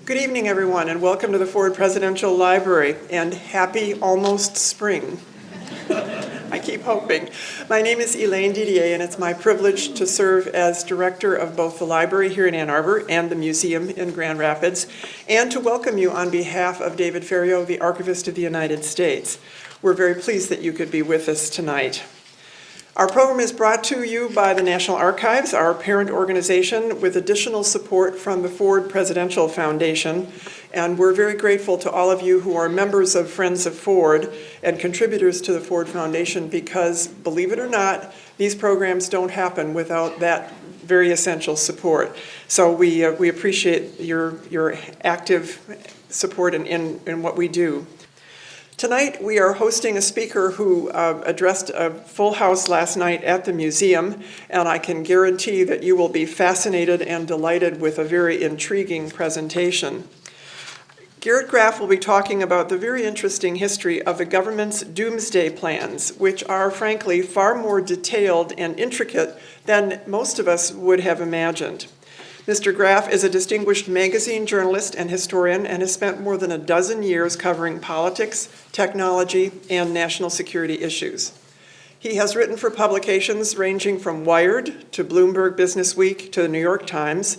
Good evening, everyone, and welcome to the Ford Presidential Library, and happy almost spring. I keep hoping. My name is Elaine Didier, and it's my privilege to serve as director of both the library here in Ann Arbor and the museum in Grand Rapids, and to welcome you on behalf of David Ferriero, the Archivist of the United States. We're very pleased that you could be with us tonight. Our program is brought to you by the National Archives, our parent organization, with additional support from the Ford Presidential Foundation. And we're very grateful to all of you who are members of Friends of Ford and contributors to the Ford Foundation because, believe it or not, these programs don't happen without that very essential support. So we appreciate your active support in what we do. Tonight, we are hosting a speaker who addressed a full house last night at the museum, and I can guarantee that you will be fascinated and delighted with a very intriguing presentation. Garrett Graff will be talking about the very interesting history of the government's doomsday plans, which are, frankly, far more detailed and intricate than most of us would have imagined. Mr. Graff is a distinguished magazine journalist and historian and has spent more than a dozen years covering politics, technology, and national security issues. He has written for publications ranging from Wired to Bloomberg Businessweek to the New York Times,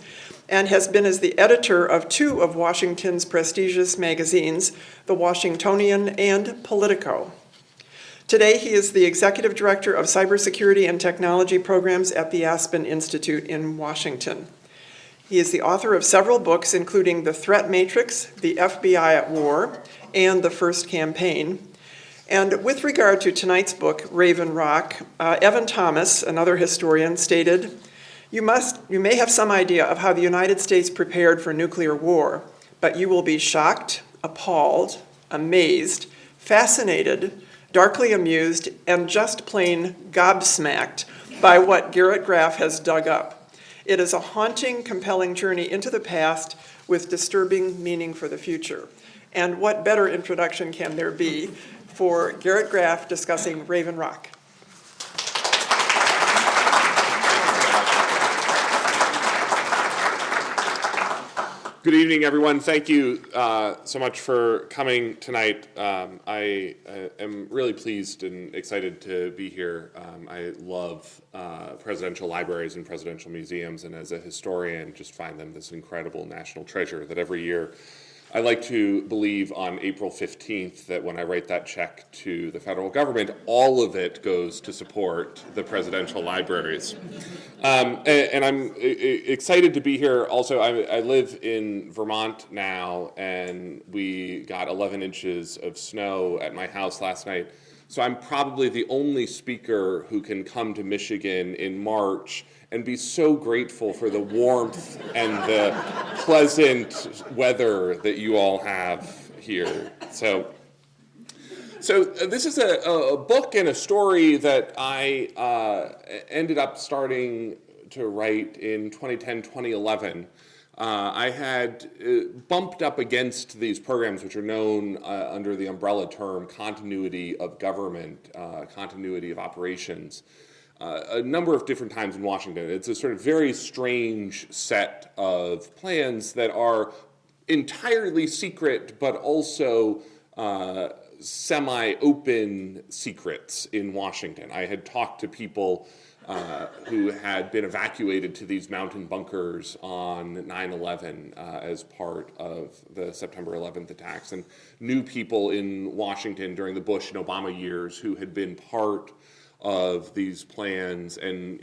and has been as the editor of two of Washington's prestigious magazines, the Washingtonian and POLITICO. Today, he is the executive director of Cybersecurity and Technology programs at the Aspen Institute in Washington. He is the author of several books, including The Threat Matrix, The FBI at War, and The First Campaign. And with regard to tonight's book, Raven Rock, Evan Thomas, another historian, stated, You may have some idea of how the United States prepared for nuclear war, but you will be shocked, appalled, amazed, fascinated, darkly amused, and just plain gobsmacked by what Garrett Graff has dug up. It is a haunting, compelling journey into the past with disturbing meaning for the future. And what better introduction can there be for Garrett Graff discussing Raven Rock? Good evening, everyone. Thank you so much for coming tonight. I am really pleased and excited to be here. I love presidential libraries and presidential museums, and as a historian, just find them this incredible national treasure that every year I like to believe on April 15th that when I write that check to the federal government, all of it goes to support the presidential libraries. And I'm excited to be here. Also, I live in Vermont now, and we got 11 inches of snow at my house last night. So I'm probably the only speaker who can come to Michigan in March and be so grateful for the warmth and the pleasant weather that you all have here. So this is a book and a story that I ended up starting to write in 2010, 2011. I had bumped up against these programs, which are known under the umbrella term continuity of government, continuity of operations, a number of different times in Washington. It's a sort of very strange set of plans that are entirely secret, but also semi-open secrets in Washington. I had talked to people who had been evacuated to these mountain bunkers on 9/11 as part of the September 11th attacks, and knew people in Washington during the Bush and Obama years who had been part of these plans, and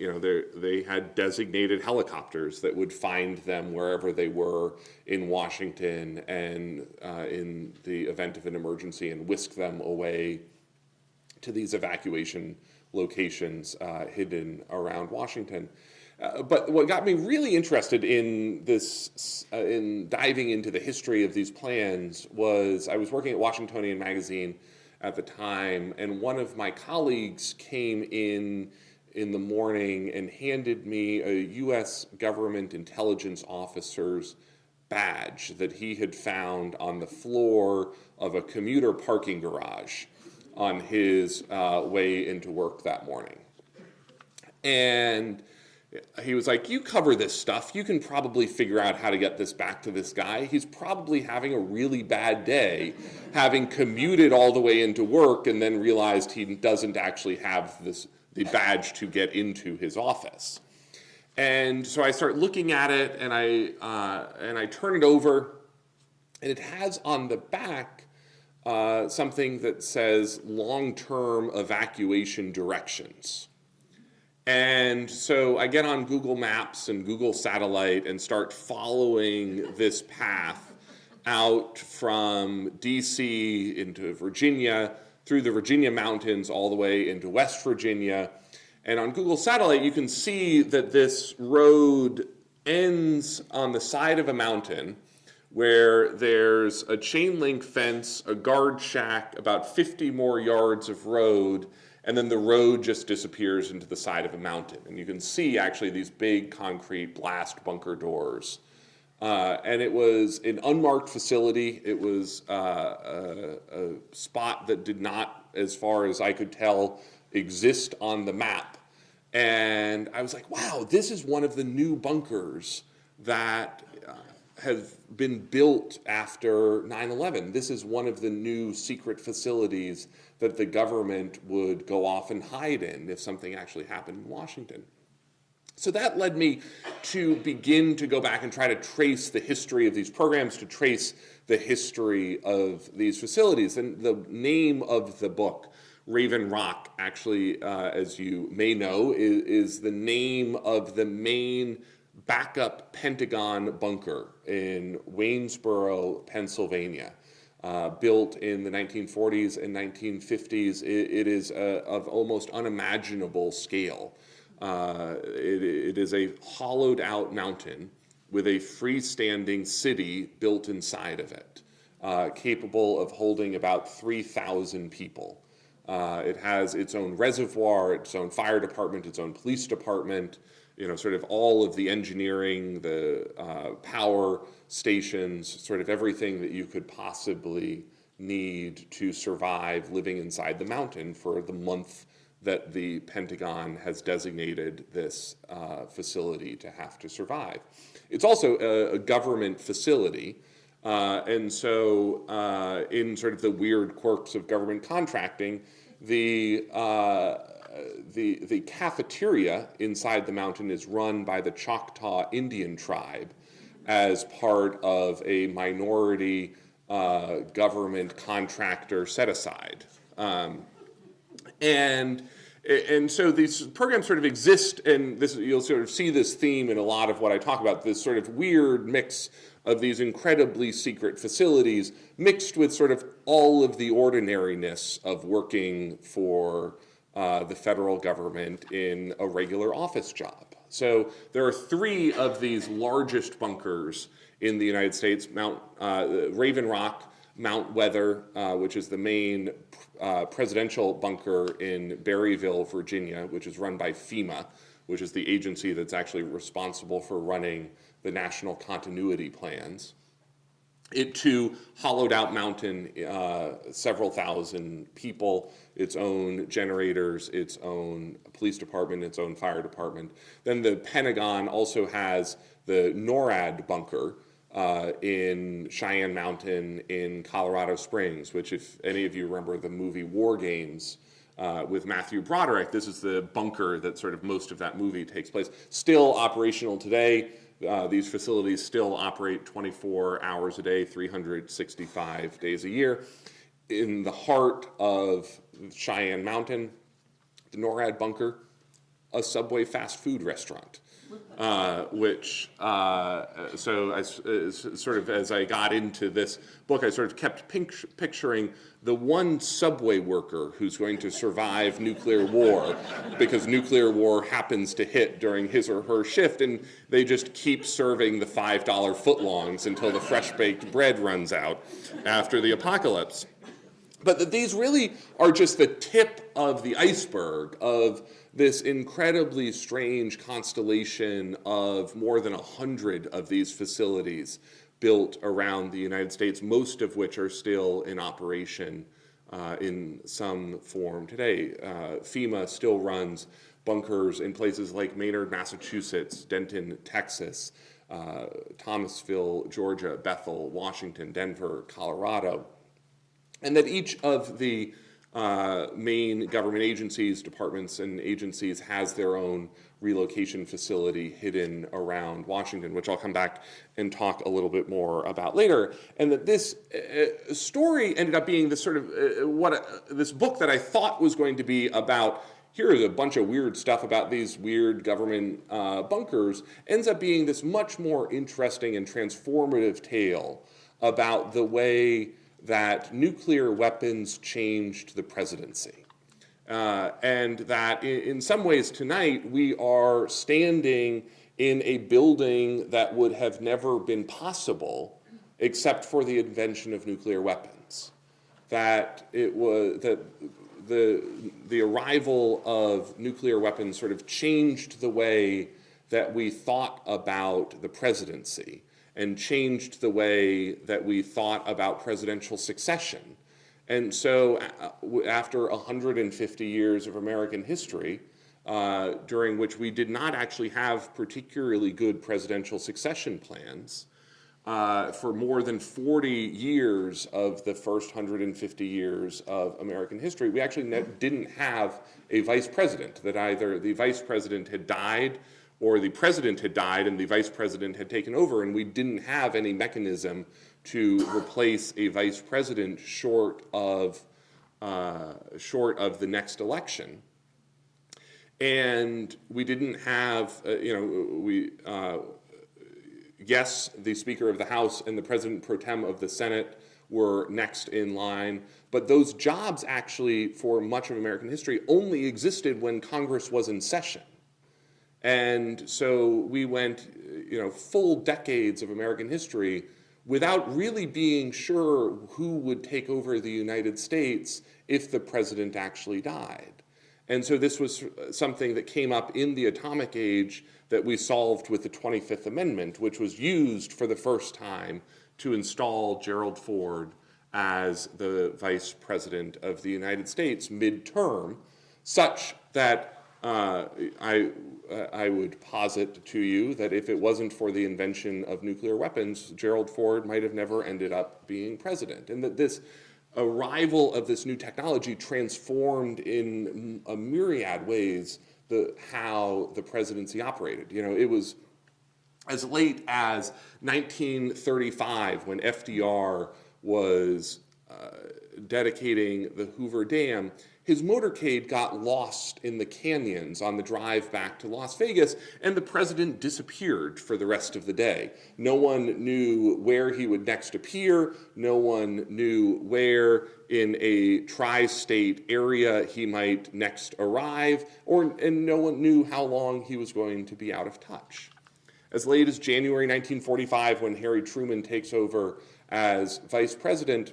they had designated helicopters that would find them wherever they were in Washington and in the event of an emergency and whisk them away to these evacuation locations hidden around Washington. But what got me really interested in this, in diving into the history of these plans, was I was working at Washingtonian magazine at the time, and one of my colleagues came in the morning and handed me a U.S. government intelligence officer's badge that he had found on the floor of a commuter parking garage on his way into work that morning. And he was like, you cover this stuff. You can probably figure out how to get this back to this guy. He's probably having a really bad day, having commuted all the way into work and then realized he doesn't actually have the badge to get into his office. And so I start looking at it, and I turn it over, and it has on the back something that says long-term evacuation directions. And so I get on Google Maps and Google Satellite and start following this path out from DC into Virginia, through the Virginia mountains, all the way into West Virginia. And on Google Satellite, you can see that this road ends on the side of a mountain where there's a chain link fence, a guard shack, about 50 more yards of road, and then the road just disappears into the side of a mountain. And you can see actually these big concrete blast bunker doors. And it was an unmarked facility. It was a spot that did not, as far as I could tell, exist on the map. And I was like, wow, this is one of the new bunkers that have been built after 9/11. This is one of the new secret facilities that the government would go off and hide in if something actually happened in Washington. So that led me to begin to go back and try to trace the history of these programs, to trace the history of these facilities. And the name of the book, Raven Rock, actually, as you may know, is the name of the main backup Pentagon bunker in Waynesboro, Pennsylvania. Built in the 1940s and 1950s, it is of almost unimaginable scale. It is a hollowed out mountain with a freestanding city built inside of it, capable of holding about 3,000 people. It has its own reservoir, its own fire department, its own police department, sort of all of the engineering, the power stations, sort of everything that you could possibly need to survive living inside the mountain for the month that the Pentagon has designated this facility to have to survive. It's also a government facility, and so in sort of the weird quirks of government contracting, the cafeteria inside the mountain is run by the Choctaw Indian tribe as part of a minority government contractor set-aside. And so these programs sort of exist, and you'll sort of see this theme in a lot of what I talk about, this sort of weird mix of these incredibly secret facilities mixed with sort of all of the ordinariness of working for the federal government in a regular office job. So there are 3 of these largest bunkers in the United States: Raven Rock, Mount Weather, which is the main presidential bunker in Berryville, Virginia, which is run by FEMA, which is the agency that's actually responsible for running the national continuity plans. It too, hollowed out mountain, several thousand people, its own generators, its own police department, its own fire department. Then the Pentagon also has the NORAD bunker in Cheyenne Mountain in Colorado Springs, which, if any of you remember the movie War Games with Matthew Broderick, this is the bunker that sort of most of that movie takes place. Still operational today. These facilities still operate 24 hours a day, 365 days a year. In the heart of Cheyenne Mountain, the NORAD bunker, a Subway fast food restaurant. So sort of as I got into this book, I sort of kept picturing the one Subway worker who's going to survive nuclear war, because nuclear war happens to hit during his or her shift, and they just keep serving the $5 footlongs until the fresh baked bread runs out after the apocalypse. But these really are just the tip of the iceberg of this incredibly strange constellation of more than 100 of these facilities built around the United States, most of which are still in operation in some form today. FEMA still runs bunkers in places like Maynard, Massachusetts, Denton, Texas, Thomasville, Georgia, Bethel, Washington, Denver, Colorado, and that each of the main government agencies, departments, and agencies has their own relocation facility hidden around Washington, which I'll come back and talk a little bit more about later. And that this story ended up being this sort of this book that I thought was going to be about, here is a bunch of weird stuff about these weird government bunkers, ends up being this much more interesting and transformative tale about the way that nuclear weapons changed the presidency. And that in some ways tonight we are standing in a building that would have never been possible except for the invention of nuclear weapons. That it was that the arrival of nuclear weapons sort of changed the way that we thought about the presidency and changed the way that we thought about presidential succession. And so after 150 years of American history, during which we did not actually have particularly good presidential succession plans, for more than 40 years of the first 150 years of American history, we actually didn't have a vice president, that either the vice president had died or the president had died and the vice president had taken over, and we didn't have any mechanism to replace a vice president short of the next election. And we didn't have, yes, the Speaker of the House and the President pro tem of the Senate were next in line, but those jobs actually, for much of American history, only existed when Congress was in session. And so we went, full decades of American history without really being sure who would take over the United States if the president actually died. And so this was something that came up in the atomic age that we solved with the 25th Amendment, which was used for the first time to install Gerald Ford as the vice president of the United States midterm, such that I would posit to you that if it wasn't for the invention of nuclear weapons, Gerald Ford might have never ended up being president. And that this arrival of this new technology transformed in a myriad ways how the presidency operated. It was as late as 1935 when FDR was dedicating the Hoover Dam. His motorcade got lost in the canyons on the drive back to Las Vegas, and the president disappeared for the rest of the day. No one knew where he would next appear. No one knew where in a tri-state area he might next arrive, and no one knew how long he was going to be out of touch. As late as January 1945, when Harry Truman takes over as vice president,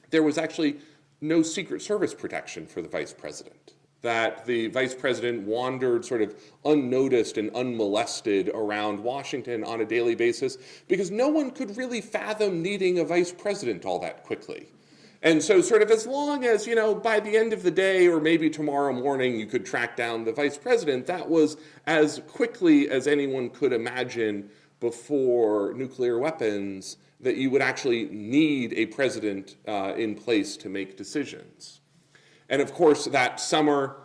there was actually no Secret Service protection for the vice president. That the vice president wandered sort of unnoticed and unmolested around Washington on a daily basis because no one could really fathom needing a vice president all that quickly. And so sort of as long as, by the end of the day or maybe tomorrow morning you could track down the vice president, that was as quickly as anyone could imagine before nuclear weapons that you would actually need a president in place to make decisions. And of course, that summer,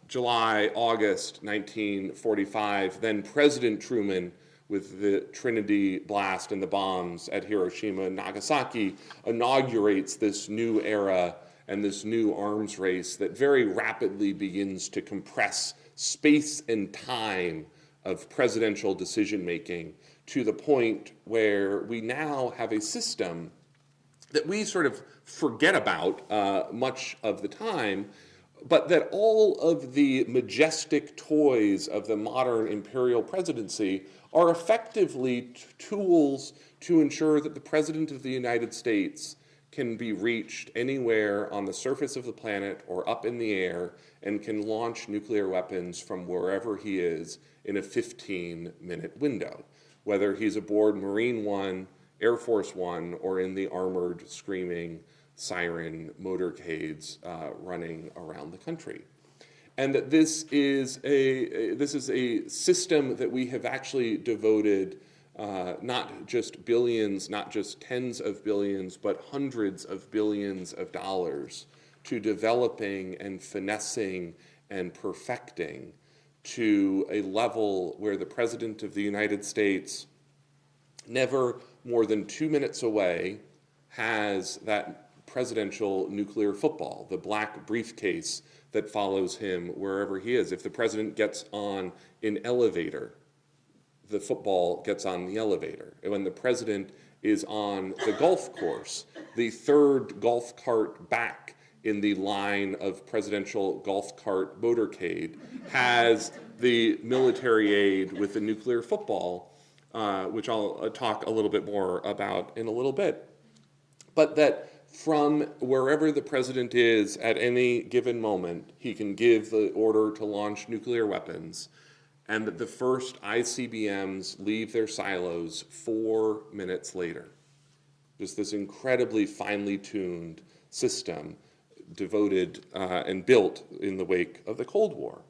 July, August 1945, then President Truman, with the Trinity blast and the bombs at Hiroshima and Nagasaki, inaugurates this new era and this new arms race that very rapidly begins to compress space and time of presidential decision-making to the point where we now have a system that we sort of forget about much of the time, but that all of the majestic toys of the modern imperial presidency are effectively tools to ensure that the President of the United States can be reached anywhere on the surface of the planet or up in the air and can launch nuclear weapons from wherever he is in a 15-minute window, whether he's aboard Marine One, Air Force One, or in the armored, screaming siren motorcades running around the country. and that this is a system that we have actually devoted not just billions, not just tens of billions, but hundreds of billions of dollars to developing and finessing and perfecting to a level where the President of the United States, never more than 2 minutes away, has that presidential nuclear football, the black briefcase that follows him wherever he is. If the president gets on an elevator, the football gets on the elevator. And when the president is on the golf course, the third golf cart back in the line of presidential golf cart motorcade has the military aid with the nuclear football, which I'll talk a little bit more about in a little bit. But that from wherever the president is at any given moment, he can give the order to launch nuclear weapons, and that the first ICBMs leave their silos 4 minutes later. Just this incredibly finely tuned system devoted and built in the wake of the Cold War.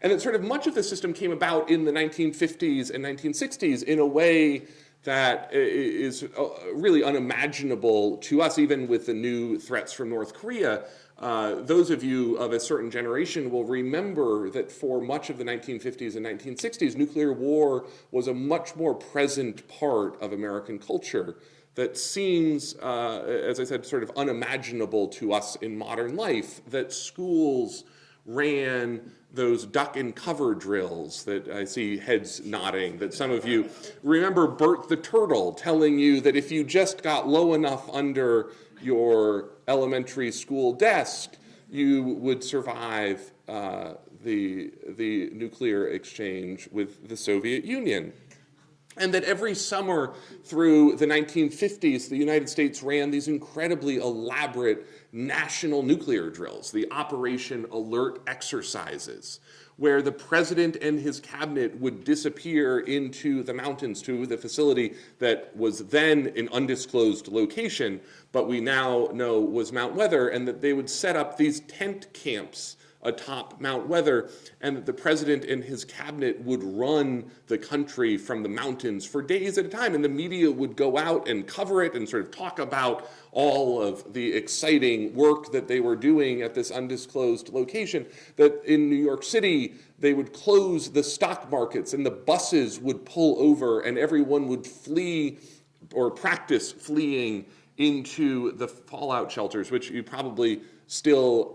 And that sort of much of the system came about in the 1950s and 1960s in a way that is really unimaginable to us, even with the new threats from North Korea. Those of you of a certain generation will remember that for much of the 1950s and 1960s, nuclear war was a much more present part of American culture that seems, as I said, sort of unimaginable to us in modern life, that schools ran those duck and cover drills that I see heads nodding, that some of you remember Bert the Turtle telling you that if you just got low enough under your elementary school desk, you would survive the nuclear exchange with the Soviet Union. And that every summer through the 1950s, the United States ran these incredibly elaborate national nuclear drills, the Operation Alert exercises, where the president and his cabinet would disappear into the mountains to the facility that was then an undisclosed location, but we now know was Mount Weather, and that they would set up these tent camps atop Mount Weather, and that the president and his cabinet would run the country from the mountains for days at a time, and the media would go out and cover it and sort of talk about all of the exciting work that they were doing at this undisclosed location. That in New York City, they would close the stock markets and the buses would pull over and everyone would flee or practice fleeing into the fallout shelters, which you probably still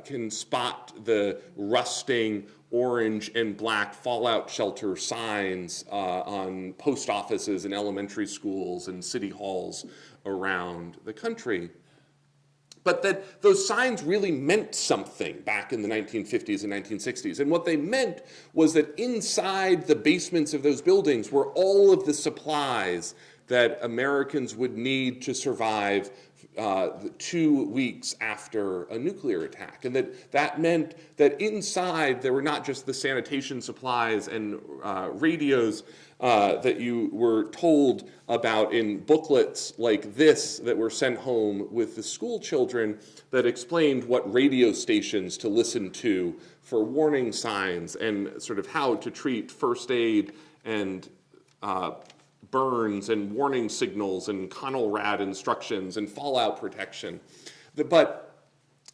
can spot the rusting orange and black fallout shelter signs on post offices and elementary schools and city halls around the country. But that those signs really meant something back in the 1950s and 1960s. And what they meant was that inside the basements of those buildings were all of the supplies that Americans would need to survive 2 weeks after a nuclear attack. And that meant that inside there were not just the sanitation supplies and radios that you were told about in booklets like this that were sent home with the school children that explained what radio stations to listen to for warning signs and sort of how to treat first aid and burns and warning signals and Conelrad instructions and fallout protection. But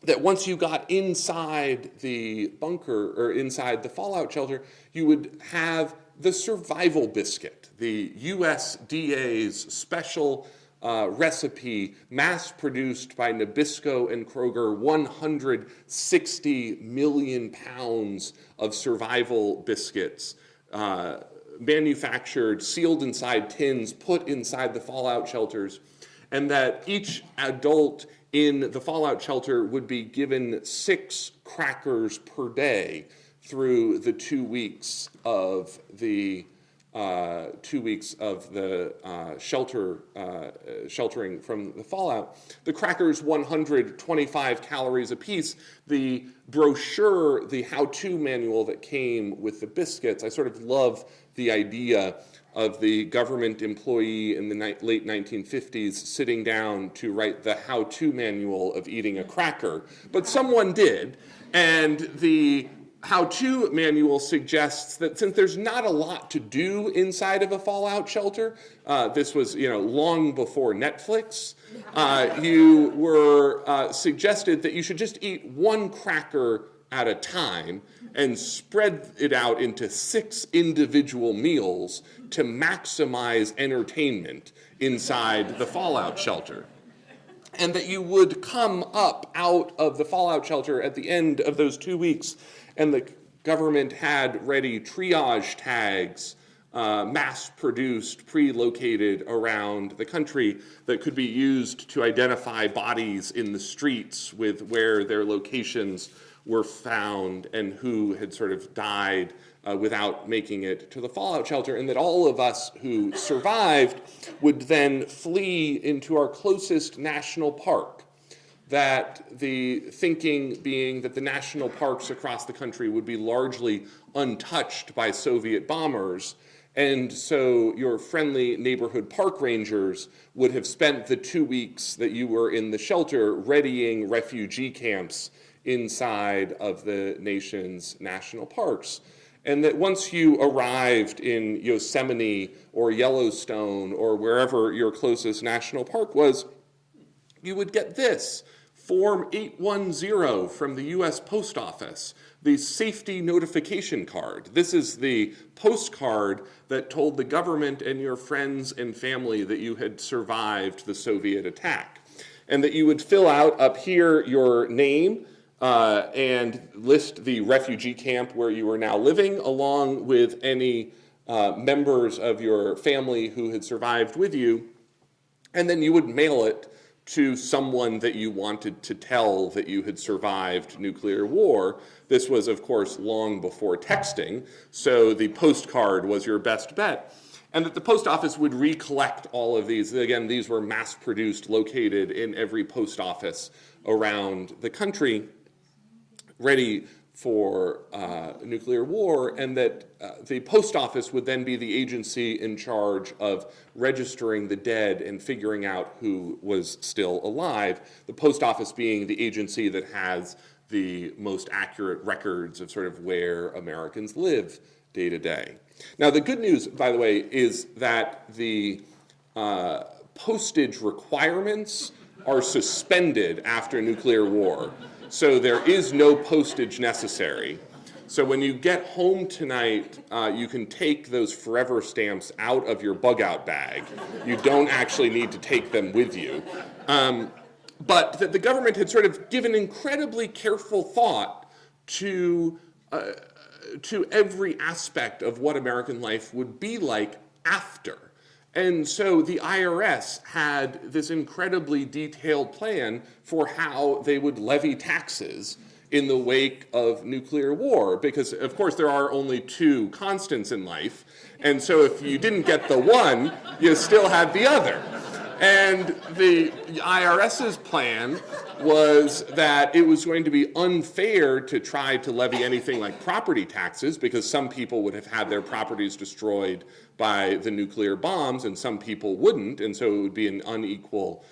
that once you got inside the bunker or inside the fallout shelter, you would have the survival biscuit, the USDA's special recipe, mass-produced by Nabisco and Kroger, 160 million pounds of survival biscuits, manufactured, sealed inside tins, put inside the fallout shelters, and that each adult in the fallout shelter would be given 6 crackers per day through the 2 weeks of the sheltering from the fallout. The crackers, 125 calories apiece. The brochure, the how-to manual that came with the biscuits, I sort of love the idea of the government employee in the late 1950s sitting down to write the how-to manual of eating a cracker. But someone did, and the how-to manual suggests that since there's not a lot to do inside of a fallout shelter, this was long before Netflix, you were suggested that you should just eat one cracker at a time and spread it out into 6 individual meals to maximize entertainment inside the fallout shelter. And that you would come up out of the fallout shelter at the end of those 2 weeks, and the government had ready triage tags, mass-produced, pre-located around the country that could be used to identify bodies in the streets with where their locations were found and who had sort of died without making it to the fallout shelter, and that all of us who survived would then flee into our closest national park. That the thinking being that the national parks across the country would be largely untouched by Soviet bombers, and so your friendly neighborhood park rangers would have spent the 2 weeks that you were in the shelter readying refugee camps inside of the nation's national parks. And that once you arrived in Yosemite or Yellowstone or wherever your closest national park was, you would get this, Form 810 from the U.S. Post Office, the safety notification card. This is the postcard that told the government and your friends and family that you had survived the Soviet attack. And that you would fill out up here your name, and list the refugee camp where you were now living, along with any members of your family who had survived with you, and then you would mail it to someone that you wanted to tell that you had survived nuclear war. This was, of course, long before texting, so the postcard was your best bet. And that the post office would recollect all of these. Again, these were mass-produced, located in every post office around the country, ready for nuclear war, and that the post office would then be the agency in charge of registering the dead and figuring out who was still alive, the post office being the agency that has the most accurate records of sort of where Americans live day to day. Now, the good news, by the way, is that the postage requirements are suspended after nuclear war. So there is no postage necessary. So when you get home tonight, you can take those forever stamps out of your bug-out bag. You don't actually need to take them with you. But that the government had sort of given incredibly careful thought to every aspect of what American life would be like after. And so the IRS had this incredibly detailed plan for how they would levy taxes in the wake of nuclear war, because of course there are only 2 constants in life, and so if you didn't get the one, you still had the other. And the IRS's plan was that it was going to be unfair to try to levy anything like property taxes, because some people would have had their properties destroyed by the nuclear bombs and some people wouldn't, and so it would be an unequal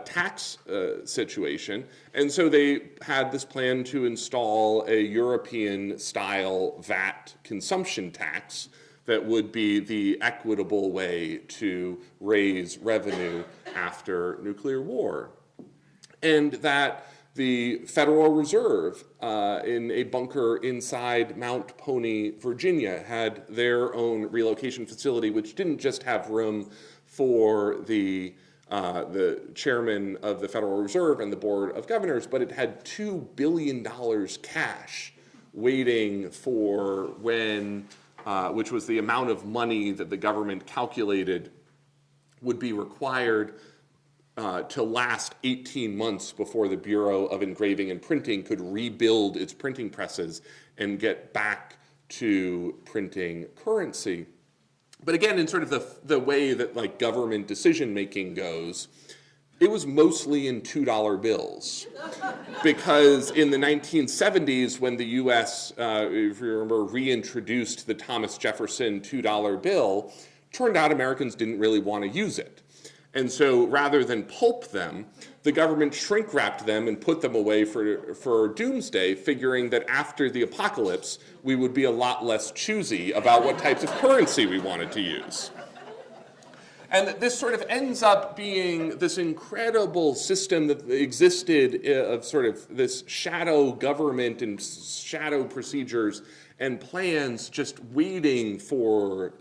tax situation. And so they had this plan to install a European-style VAT consumption tax that would be the equitable way to raise revenue after nuclear war. And that the Federal Reserve in a bunker inside Mount Pony, Virginia, had their own relocation facility, which didn't just have room for the chairman of the Federal Reserve and the Board of Governors, but it had $2 billion cash waiting for when, which was the amount of money that the government calculated would be required to last 18 months before the Bureau of Engraving and Printing could rebuild its printing presses and get back to printing currency. But again, in sort of the way that like government decision-making goes, it was mostly in $2 bills. Because in the 1970s, when the US, if you remember, reintroduced the Thomas Jefferson $2 bill, turned out Americans didn't really want to use it. And so rather than pulp them, the government shrink-wrapped them and put them away for doomsday, figuring that after the apocalypse, we would be a lot less choosy about what types of currency we wanted to use. And this sort of ends up being this incredible system that existed of sort of this shadow government and shadow procedures and plans just waiting for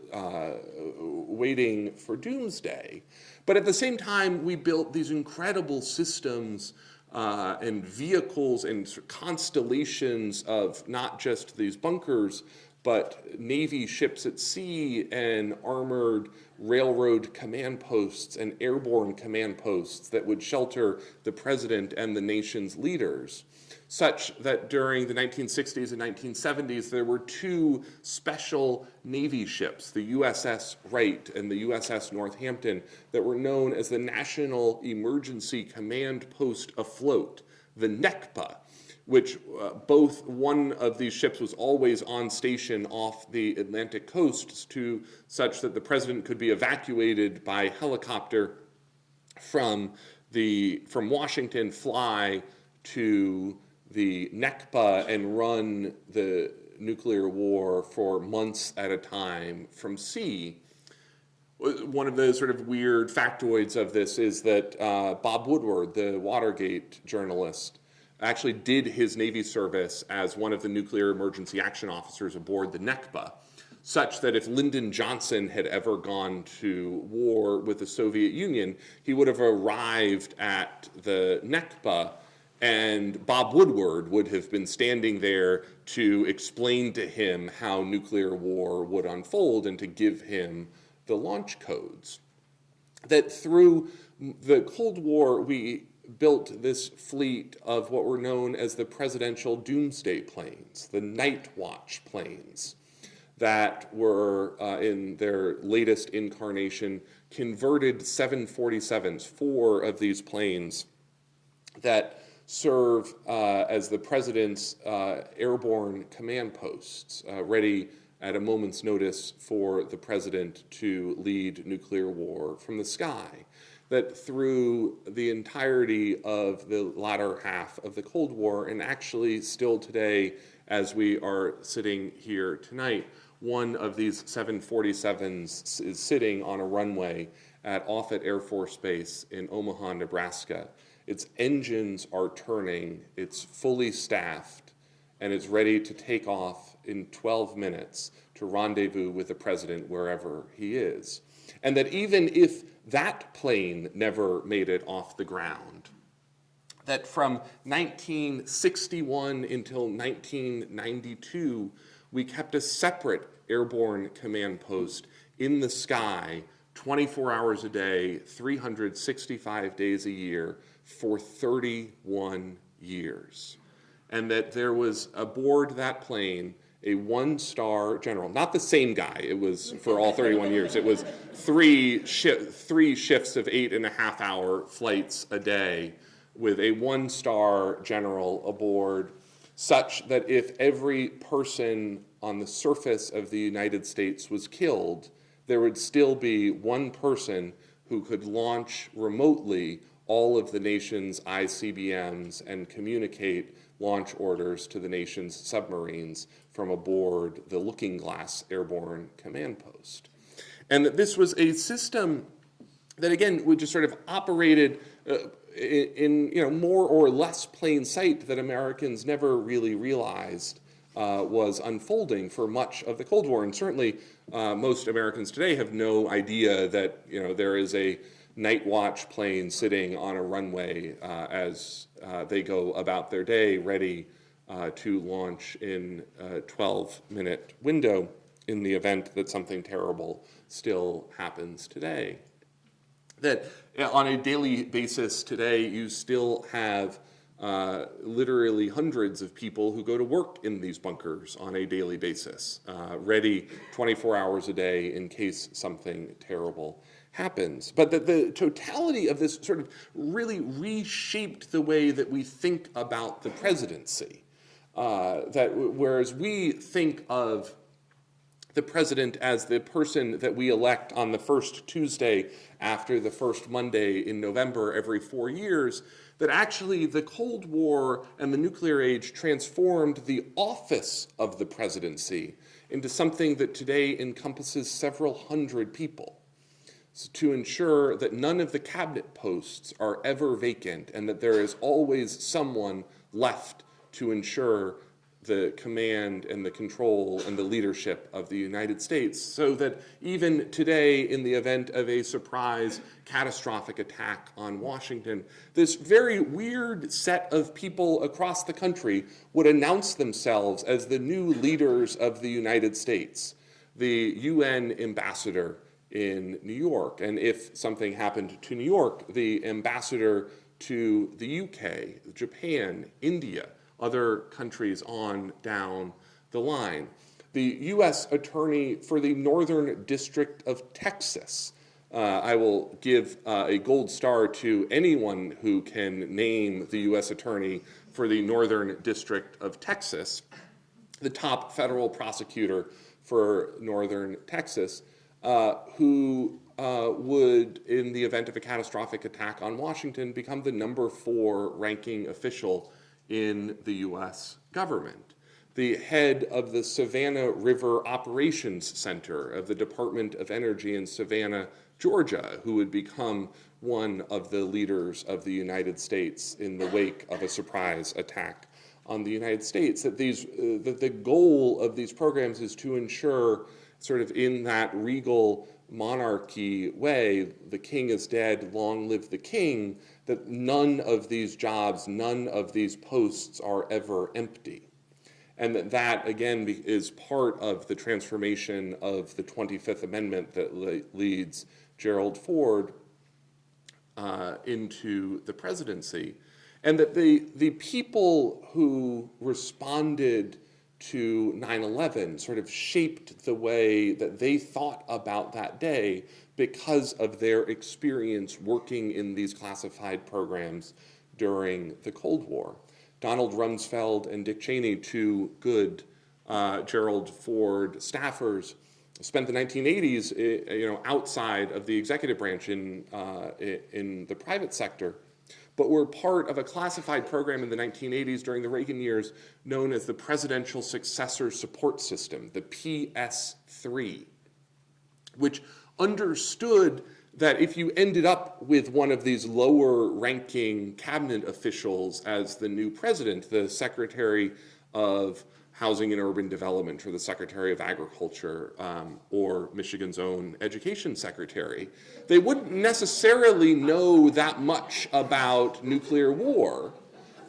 doomsday. But at the same time, we built these incredible systems and vehicles and constellations of not just these bunkers, but Navy ships at sea and armored railroad command posts and airborne command posts that would shelter the president and the nation's leaders, such that during the 1960s and 1970s, there were two special Navy ships, the USS Wright and the USS Northampton, that were known as the National Emergency Command Post Afloat, the NECPA, which both one of these ships was always on station off the Atlantic coast to such that the president could be evacuated by helicopter from Washington, fly to the NECPA and run the nuclear war for months at a time from sea. One of the sort of weird factoids of this is that Bob Woodward, the Watergate journalist, actually did his Navy service as one of the nuclear emergency action officers aboard the NECPA, such that if Lyndon Johnson had ever gone to war with the Soviet Union, he would have arrived at the NECPA and Bob Woodward would have been standing there to explain to him how nuclear war would unfold and to give him the launch codes. That through the Cold War, we built this fleet of what were known as the presidential doomsday planes, the Night Watch planes, that were, in their latest incarnation, converted 747s, 4 of these planes that serve as the president's airborne command posts, ready at a moment's notice for the president to lead nuclear war from the sky. That through the entirety of the latter half of the Cold War, and actually still today as we are sitting here tonight, one of these 747s is sitting on a runway at Offutt Air Force Base in Omaha, Nebraska. Its engines are turning, it's fully staffed, and it's ready to take off in 12 minutes to rendezvous with the president wherever he is. And that even if that plane never made it off the ground, that from 1961 until 1992, we kept a separate airborne command post in the sky 24 hours a day, 365 days a year for 31 years. And that there was aboard that plane a 1-star general, not the same guy, it was for all 31 years, it was three shifts of 8.5-hour flights a day with a 1-star general aboard, such that if every person on the surface of the United States was killed, there would still be one person who could launch remotely all of the nation's ICBMs and communicate launch orders to the nation's submarines from aboard the Looking Glass Airborne Command Post. And that this was a system that, again, would just sort of operated in more or less plain sight that Americans never really realized was unfolding for much of the Cold War. And certainly most Americans today have no idea that there is a night watch plane sitting on a runway as they go about their day ready to launch in a 12-minute window in the event that something terrible still happens today. That on a daily basis today, you still have literally hundreds of people who go to work in these bunkers on a daily basis, ready 24 hours a day in case something terrible happens. But the totality of this sort of really reshaped the way that we think about the presidency. That whereas we think of the president as the person that we elect on the first Tuesday after the first Monday in November every 4 years, that actually the Cold War and the nuclear age transformed the office of the presidency into something that today encompasses several hundred people, to ensure that none of the cabinet posts are ever vacant and that there is always someone left to ensure the command and the control and the leadership of the United States, so that even today, in the event of a surprise catastrophic attack on Washington, this very weird set of people across the country would announce themselves as the new leaders of the United States, the UN ambassador in New York, and if something happened to New York, the ambassador to the UK, Japan, India, other countries on down the line. The U.S. Attorney for the Northern District of Texas. I will give a gold star to anyone who can name the U.S. Attorney for the Northern District of Texas, the top federal prosecutor for Northern Texas, who would, in the event of a catastrophic attack on Washington, become the number 4 ranking official in the U.S. government, the head of the Savannah River Operations Center of the Department of Energy in Savannah, Georgia, who would become one of the leaders of the United States in the wake of a surprise attack on the United States. That the goal of these programs is to ensure, sort of in that regal monarchy way, the king is dead, long live the king, that none of these jobs, none of these posts are ever empty. And that again, is part of the transformation of the 25th Amendment that leads Gerald Ford into the presidency. And that the people who responded to 9/11 sort of shaped the way that they thought about that day because of their experience working in these classified programs during the Cold War. Donald Rumsfeld and Dick Cheney, 2 good Gerald Ford staffers, spent the 1980s outside of the executive branch in the private sector, but were part of a classified program in the 1980s during the Reagan years known as the Presidential Successor Support System, the PS3, which understood that if you ended up with one of these lower-ranking cabinet officials as the new president, the Secretary of Housing and Urban Development, or the Secretary of Agriculture, or Michigan's own Education Secretary, they wouldn't necessarily know that much about nuclear war.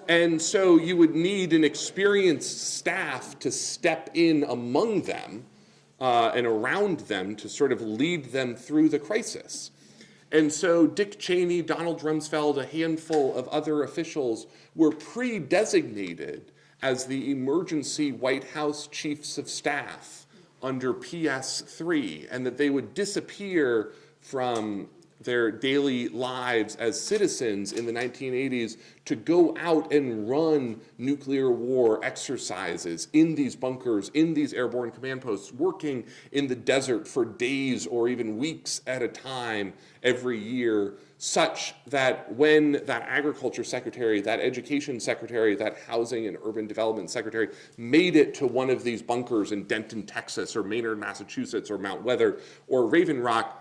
And so you would need an experienced staff to step in among them and around them to sort of lead them through the crisis. And so Dick Cheney, Donald Rumsfeld, a handful of other officials were pre-designated as the emergency White House chiefs of staff under PS3, and that they would disappear from their daily lives as citizens in the 1980s to go out and run nuclear war exercises in these bunkers, in these airborne command posts, working in the desert for days or even weeks at a time every year, such that when that agriculture secretary, that education secretary, that housing and urban development secretary made it to one of these bunkers in Denton, Texas, or Maynard, Massachusetts, or Mount Weather, or Raven Rock,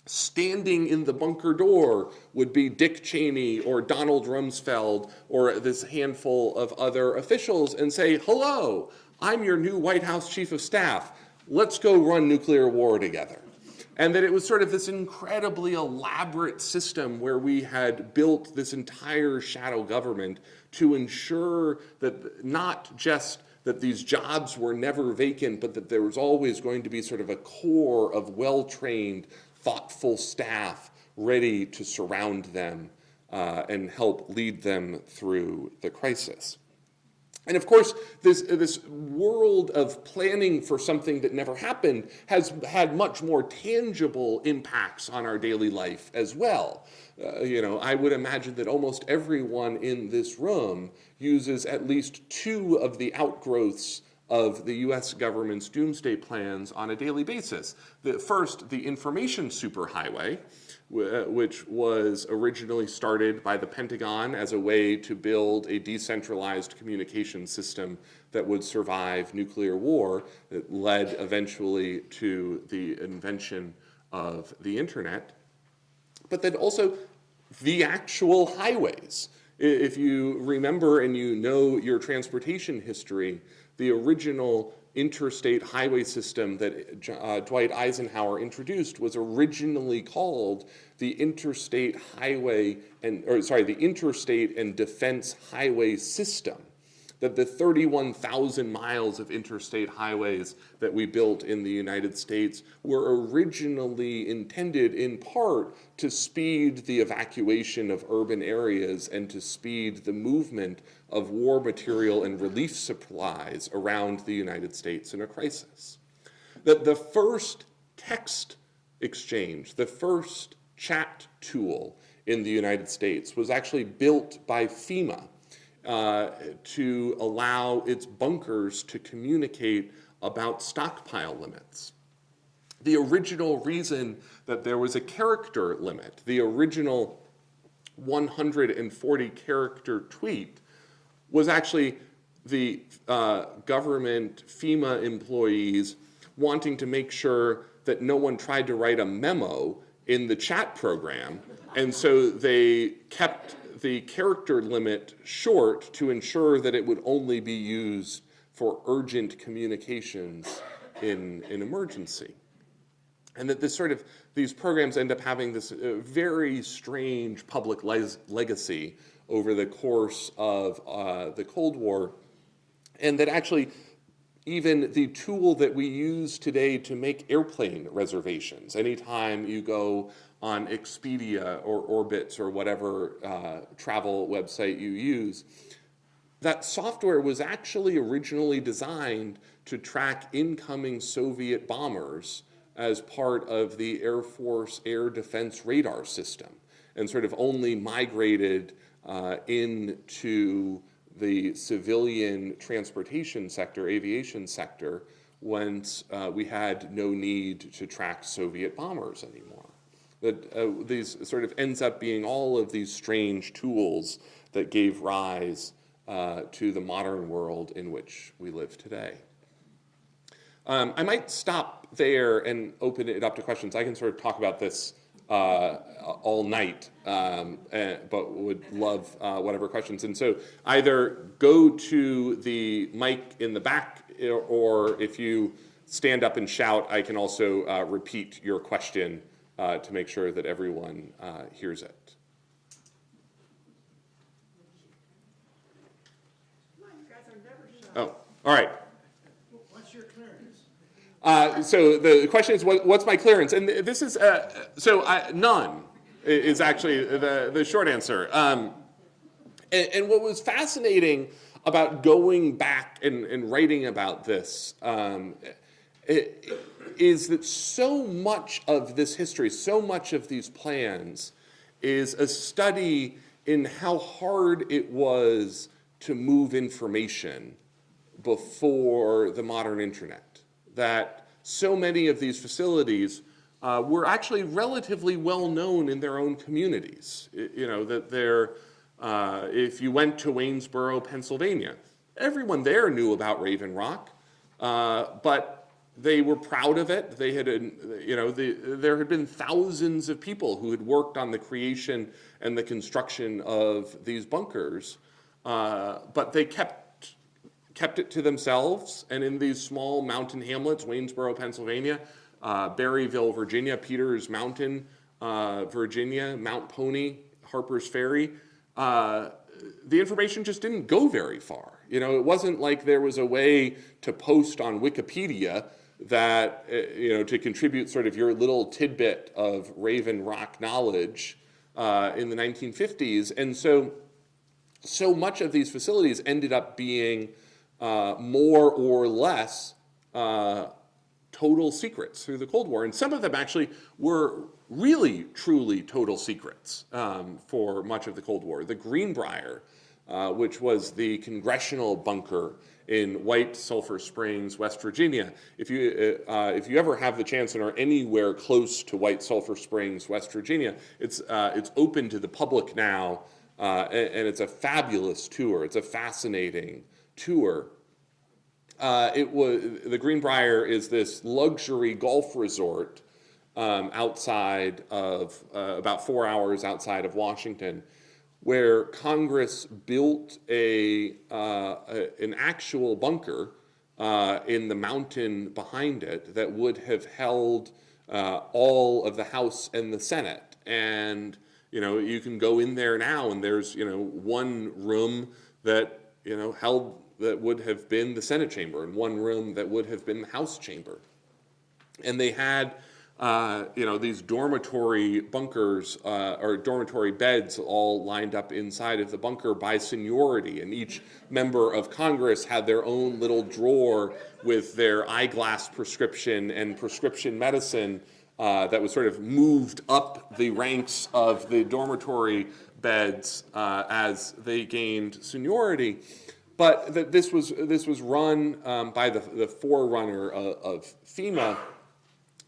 standing in the bunker door would be Dick Cheney or Donald Rumsfeld or this handful of other officials and say, "Hello, I'm your new White House chief of staff. Let's go run nuclear war together." And that it was sort of this incredibly elaborate system where we had built this entire shadow government to ensure that not just that these jobs were never vacant, but that there was always going to be sort of a core of well-trained, thoughtful staff ready to surround them and help lead them through the crisis. And of course, this world of planning for something that never happened has had much more tangible impacts on our daily life as well. I would imagine that almost everyone in this room uses at least 2 of the outgrowths of the US government's doomsday plans on a daily basis. First, the information superhighway, which was originally started by the Pentagon as a way to build a decentralized communication system that would survive nuclear war, that led eventually to the invention of the internet. But then also the actual highways. If you remember and you know your transportation history, the original interstate highway system that Dwight Eisenhower introduced was originally called the Interstate and Defense Highway System. That the 31,000 miles of interstate highways that we built in the United States were originally intended in part to speed the evacuation of urban areas and to speed the movement of war material and relief supplies around the United States in a crisis. That the first text exchange, the first chat tool in the United States was actually built by FEMA to allow its bunkers to communicate about stockpile limits. The original reason that there was a character limit, the original 140 character tweet, was actually the government FEMA employees wanting to make sure that no one tried to write a memo in the chat program, and so they kept the character limit short to ensure that it would only be used for urgent communications in an emergency. And that these programs end up having this very strange public legacy over the course of the Cold War, and that actually even the tool that we use today to make airplane reservations, anytime you go on Expedia or Orbitz or whatever travel website you use, that software was actually originally designed to track incoming Soviet bombers as part of the Air Force air defense radar system, and sort of only migrated into the civilian transportation sector, aviation sector, once we had no need to track Soviet bombers anymore. That these sort of ends up being all of these strange tools that gave rise to the modern world in which we live today. I might stop there and open it up to questions. I can sort of talk about this all night, but would love whatever questions. And so either go to the mic in the back, or if you stand up and shout, I can also repeat your question to make sure that everyone hears it. Oh, all right. What's your clearance? So the question is, what's my clearance? And this is, none is actually the short answer. And what was fascinating about going back and writing about this is that so much of this history, so much of these plans is a study in how hard it was to move information before the modern internet. That so many of these facilities were actually relatively well known in their own communities. You know, that they're, if you went to Waynesboro, Pennsylvania, everyone there knew about Raven Rock, but they were proud of it. They had, there had been thousands of people who had worked on the creation and the construction of these bunkers, but they kept it to themselves. And in these small mountain hamlets, Waynesboro, Pennsylvania, Berryville, Virginia, Peters Mountain, Virginia, Mount Pony, Harper's Ferry, the information just didn't go very far. You know, it wasn't like there was a way to post on Wikipedia that, to contribute sort of your little tidbit of Raven Rock knowledge in the 1950s. And so much of these facilities ended up being more or less total secrets through the Cold War. And some of them actually were really, truly total secrets for much of the Cold War. The Greenbrier which was the congressional bunker in White Sulphur Springs, West Virginia. If you ever have the chance and are anywhere close to White Sulphur Springs, West Virginia, it's open to the public now, and it's a fabulous tour. It's a fascinating tour. The Greenbrier is this luxury golf resort outside of about 4 hours outside of Washington, where Congress built an actual bunker in the mountain behind it that would have held all of the House and the Senate. And you can go in there now, and there's one room that held that would have been the Senate chamber, and one room that would have been the House chamber. And they had these dormitory bunkers or dormitory beds all lined up inside of the bunker by seniority, and each member of Congress had their own little drawer with their eyeglass prescription and prescription medicine that was sort of moved up the ranks of the dormitory beds as they gained seniority. But this was run by the forerunner of FEMA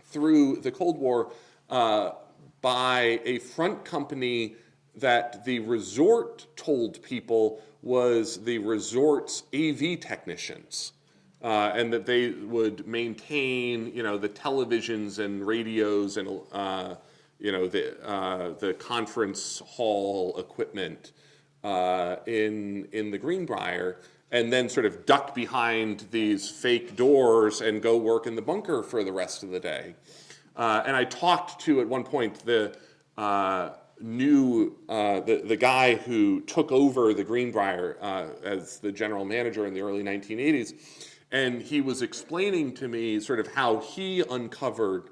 through the Cold War by a front company that the resort told people was the resort's AV technicians, and that they would maintain, the televisions and radios and, the conference hall equipment in the Greenbrier, and then sort of duck behind these fake doors and go work in the bunker for the rest of the day. And I talked to, at one point, the guy who took over the Greenbrier as the general manager in the early 1980s, and he was explaining to me sort of how he uncovered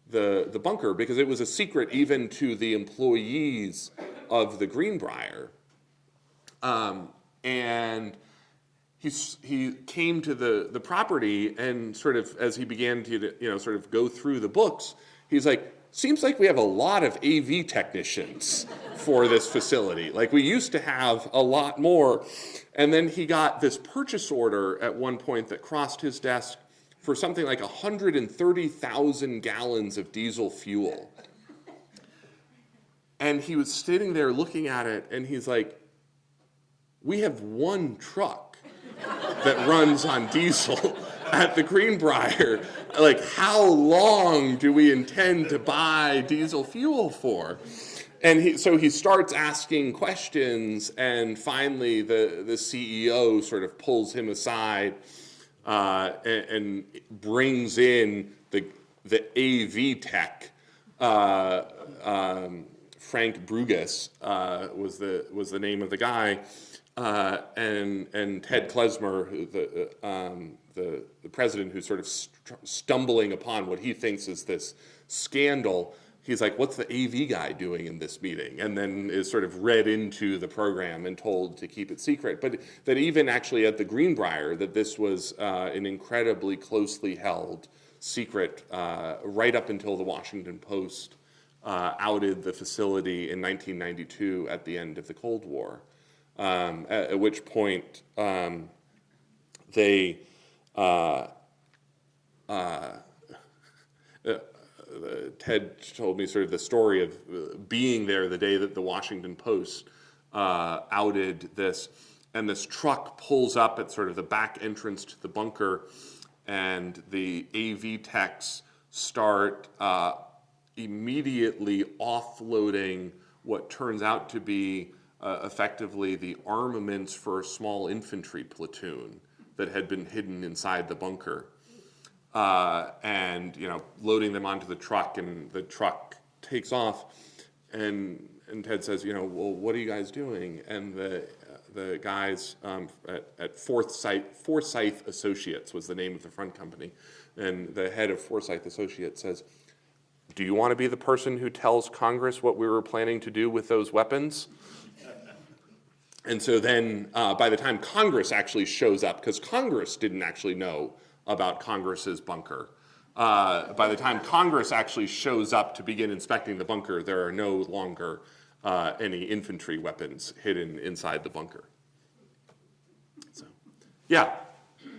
the bunker, because it was a secret even to the employees of the Greenbrier. And he came to the property, and sort of as he began to sort of go through the books, he's like, seems like we have a lot of AV technicians for this facility. Like, we used to have a lot more. And then he got this purchase order at one point that crossed his desk for something like 130,000 gallons of diesel fuel. And he was sitting there looking at it, and he's like, we have one truck that runs on diesel at the Greenbrier. Like, how long do we intend to buy diesel fuel for? And so he starts asking questions, and finally the CEO sort of pulls him aside and brings in the AV tech. Frank Brugus was the name of the guy. And Ted Klesmer, the president, who's sort of stumbling upon what he thinks is this scandal, he's like, what's the AV guy doing in this meeting? And then is sort of read into the program and told to keep it secret. But that even actually at the Greenbrier, that this was an incredibly closely held secret right up until the Washington Post outed the facility in 1992 at the end of the Cold War. At which point they Ted told me sort of the story of being there the day that the Washington Post outed this, and this truck pulls up at sort of the back entrance to the bunker, and the AV techs start immediately offloading what turns out to be effectively the armaments for a small infantry platoon that had been hidden inside the bunker, and loading them onto the truck, and the truck takes off, and Ted says, well, what are you guys doing? And the guys at Forsyth Associates was the name of the front company, and the head of Forsyth Associates says, do you want to be the person who tells Congress what we were planning to do with those weapons? And so then by the time Congress actually shows up, because Congress didn't actually know about Congress's bunker, by the time Congress actually shows up to begin inspecting the bunker, there are no longer any infantry weapons hidden inside the bunker. Yeah. You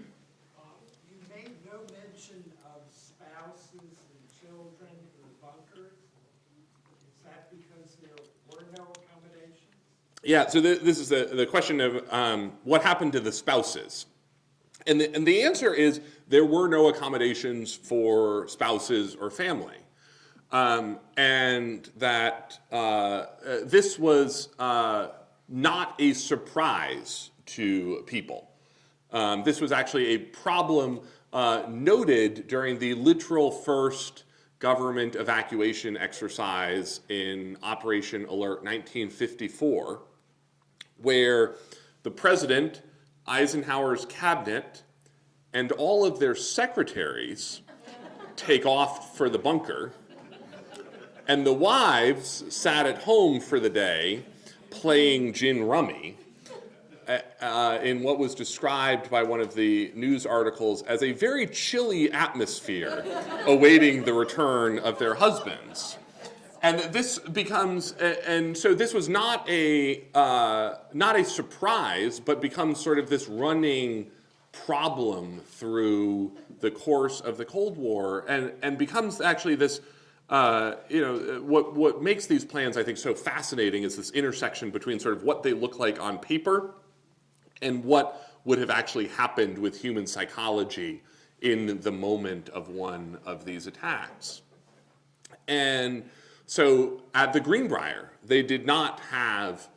made no mention of spouses and children in bunkers. Is that because there were no accommodations? Yeah, so this is the question of what happened to the spouses. And the answer is there were no accommodations for spouses or family. And that this was not a surprise to people. This was actually a problem noted during the literal first government evacuation exercise in Operation Alert 1954, where the president, Eisenhower's cabinet, and all of their secretaries take off for the bunker, and the wives sat at home for the day playing gin rummy in what was described by one of the news articles as a very chilly atmosphere awaiting the return of their husbands. And this becomes, and so this was not a surprise, but becomes sort of this running problem through the course of the Cold War, and becomes actually this, what makes these plans, I think, so fascinating is this intersection between sort of what they look like on paper and what would have actually happened with human psychology in the moment of one of these attacks. And so at the Greenbrier, they did not have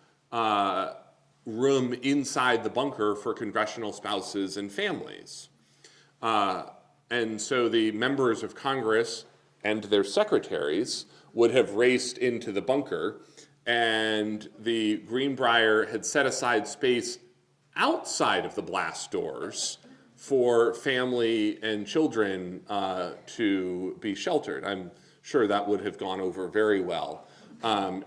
room inside the bunker for congressional spouses and families. And so the members of Congress and their secretaries would have raced into the bunker, and the Greenbrier had set aside space outside of the blast doors for family and children to be sheltered. I'm sure that would have gone over very well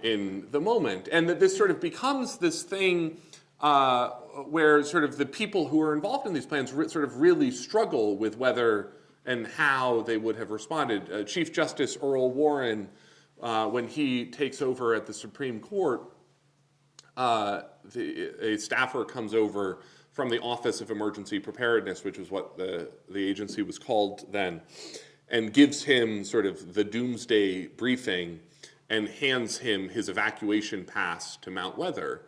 in the moment. And that this sort of becomes this thing where sort of the people who are involved in these plans sort of really struggle with whether and how they would have responded. Chief Justice Earl Warren, when he takes over at the Supreme Court, a staffer comes over from the Office of Emergency Preparedness, which is what the agency was called then, and gives him sort of the doomsday briefing and hands him his evacuation pass to Mount Weather.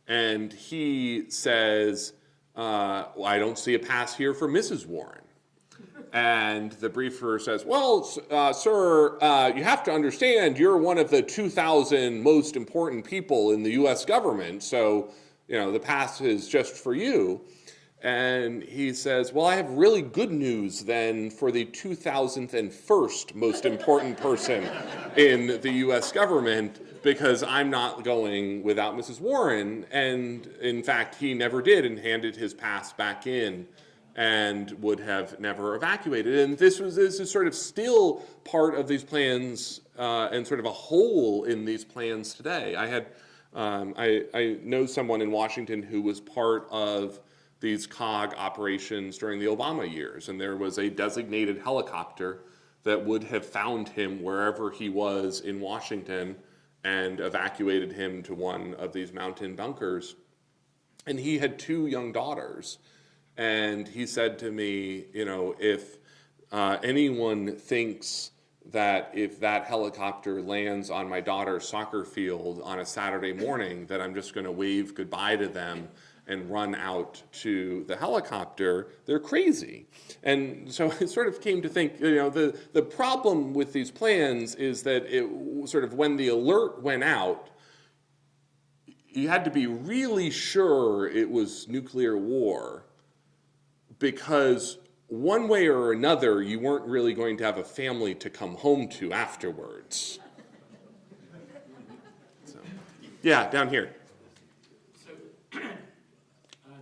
And he says, well, I don't see a pass here for Mrs. Warren. And the briefer says, well, sir, you have to understand you're one of the 2,000 most important people in the U.S. government, so the pass is just for you. And he says, well, I have really good news then for the 2001st most important person in the U.S. government, because I'm not going without Mrs. Warren. And in fact, he never did and handed his pass back in and would have never evacuated. And this is sort of still part of these plans and sort of a hole in these plans today. I know someone in Washington who was part of these COG operations during the Obama years, and there was a designated helicopter that would have found him wherever he was in Washington and evacuated him to one of these mountain bunkers. And he had 2 young daughters. And he said to me, if anyone thinks that if that helicopter lands on my daughter's soccer field on a Saturday morning, that I'm just going to wave goodbye to them and run out to the helicopter, they're crazy. And so I sort of came to think, the problem with these plans is that it sort of, when the alert went out, you had to be really sure it was nuclear war, because one way or another, you weren't really going to have a family to come home to afterwards. So, yeah, down here. So,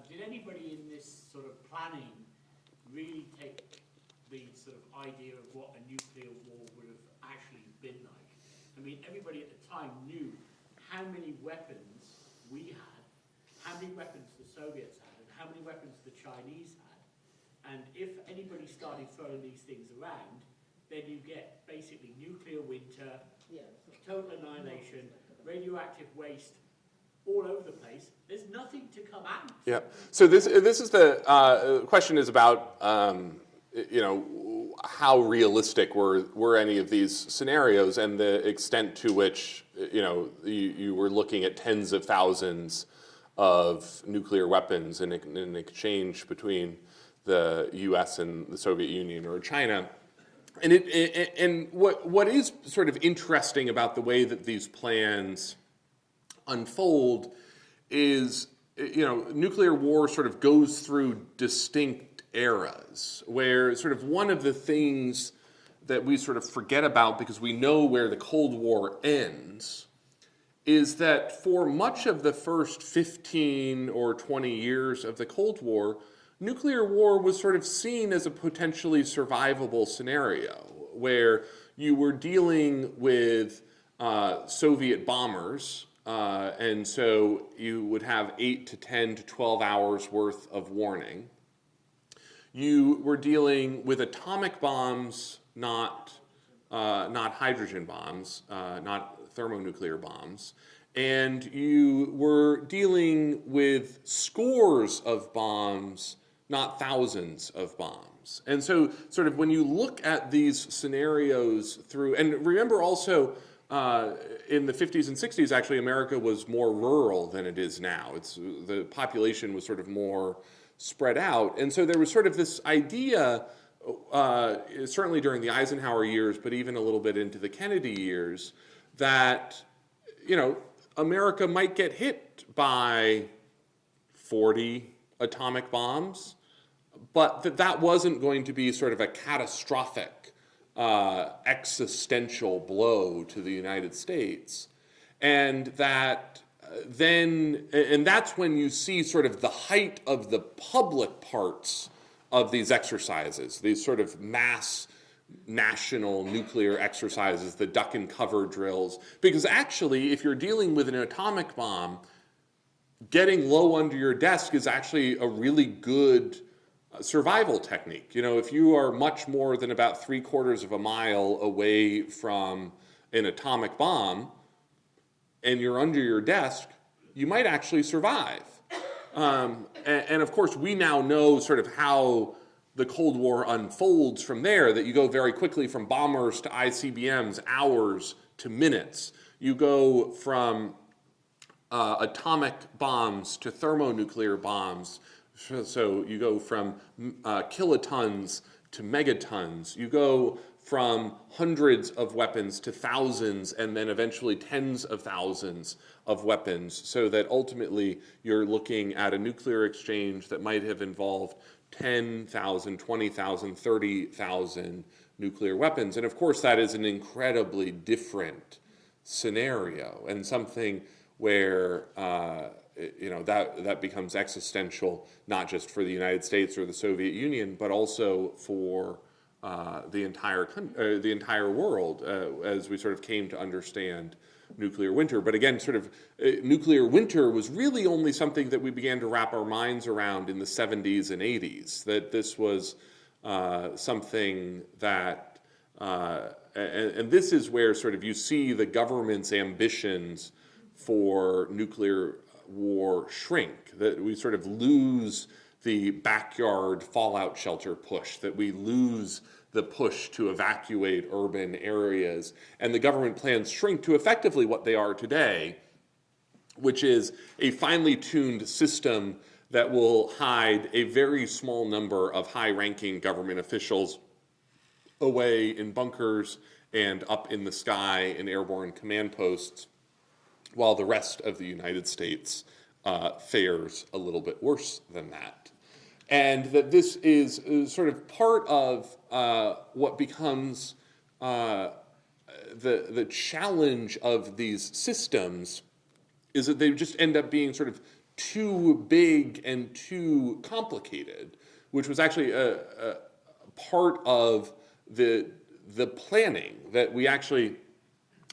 did anybody in this sort of planning really take the sort of idea of what a nuclear war would have actually been like? I mean, everybody at the time knew how many weapons we had, how many weapons the Soviets had, and how many weapons the Chinese had. And if anybody started throwing these things around, then you get basically nuclear winter, total annihilation, radioactive waste all over the place. There's nothing to come out. Yeah. So this is the question is about how realistic were any of these scenarios and the extent to which you were looking at tens of thousands of nuclear weapons in exchange between the U.S. and the Soviet Union or China. And what is sort of interesting about the way that these plans unfold is, nuclear war sort of goes through distinct eras, where sort of one of the things that we sort of forget about because we know where the Cold War ends is that for much of the first 15 or 20 years of the Cold War, nuclear war was sort of seen as a potentially survivable scenario where you were dealing with Soviet bombers, and so you would have 8 to 10 to 12 hours worth of warning. You were dealing with atomic bombs, not hydrogen bombs, not thermonuclear bombs, and you were dealing with scores of bombs, not thousands of bombs. And so sort of when you look at these scenarios through, and remember also in the 50s and 60s, actually America was more rural than it is now. The population was sort of more spread out. And so there was sort of this idea, certainly during the Eisenhower years, but even a little bit into the Kennedy years, that, America might get hit by 40 atomic bombs, but that wasn't going to be sort of a catastrophic existential blow to the United States. And that and that's when you see sort of the height of the public parts of these exercises, these sort of mass national nuclear exercises, the duck and cover drills. Because actually, if you're dealing with an atomic bomb, getting low under your desk is actually a really good survival technique. If you are much more than about 3/4 of a mile away from an atomic bomb and you're under your desk, you might actually survive. And of course, we now know sort of how the Cold War unfolds from there, that you go very quickly from bombers to ICBMs, hours to minutes. You go from atomic bombs to thermonuclear bombs. So you go from kilotons to megatons. You go from hundreds of weapons to thousands and then eventually tens of thousands of weapons, so that ultimately you're looking at a nuclear exchange that might have involved 10,000, 20,000, 30,000 nuclear weapons. And of course, that is an incredibly different scenario and something where that becomes existential, not just for the United States or the Soviet Union, but also for the entire world as we sort of came to understand nuclear winter. But again, sort of nuclear winter was really only something that we began to wrap our minds around in the 70s and 80s, that this was something that, and this is where sort of you see the government's ambitions for nuclear war shrink, that we sort of lose the backyard fallout shelter push, that we lose the push to evacuate urban areas, and the government plans shrink to effectively what they are today, which is a finely tuned system that will hide a very small number of high-ranking government officials away in bunkers and up in the sky in airborne command posts, while the rest of the United States fares a little bit worse than that. And that this is sort of part of what becomes the challenge of these systems, is that they just end up being sort of too big and too complicated, which was actually a part of the planning that we actually,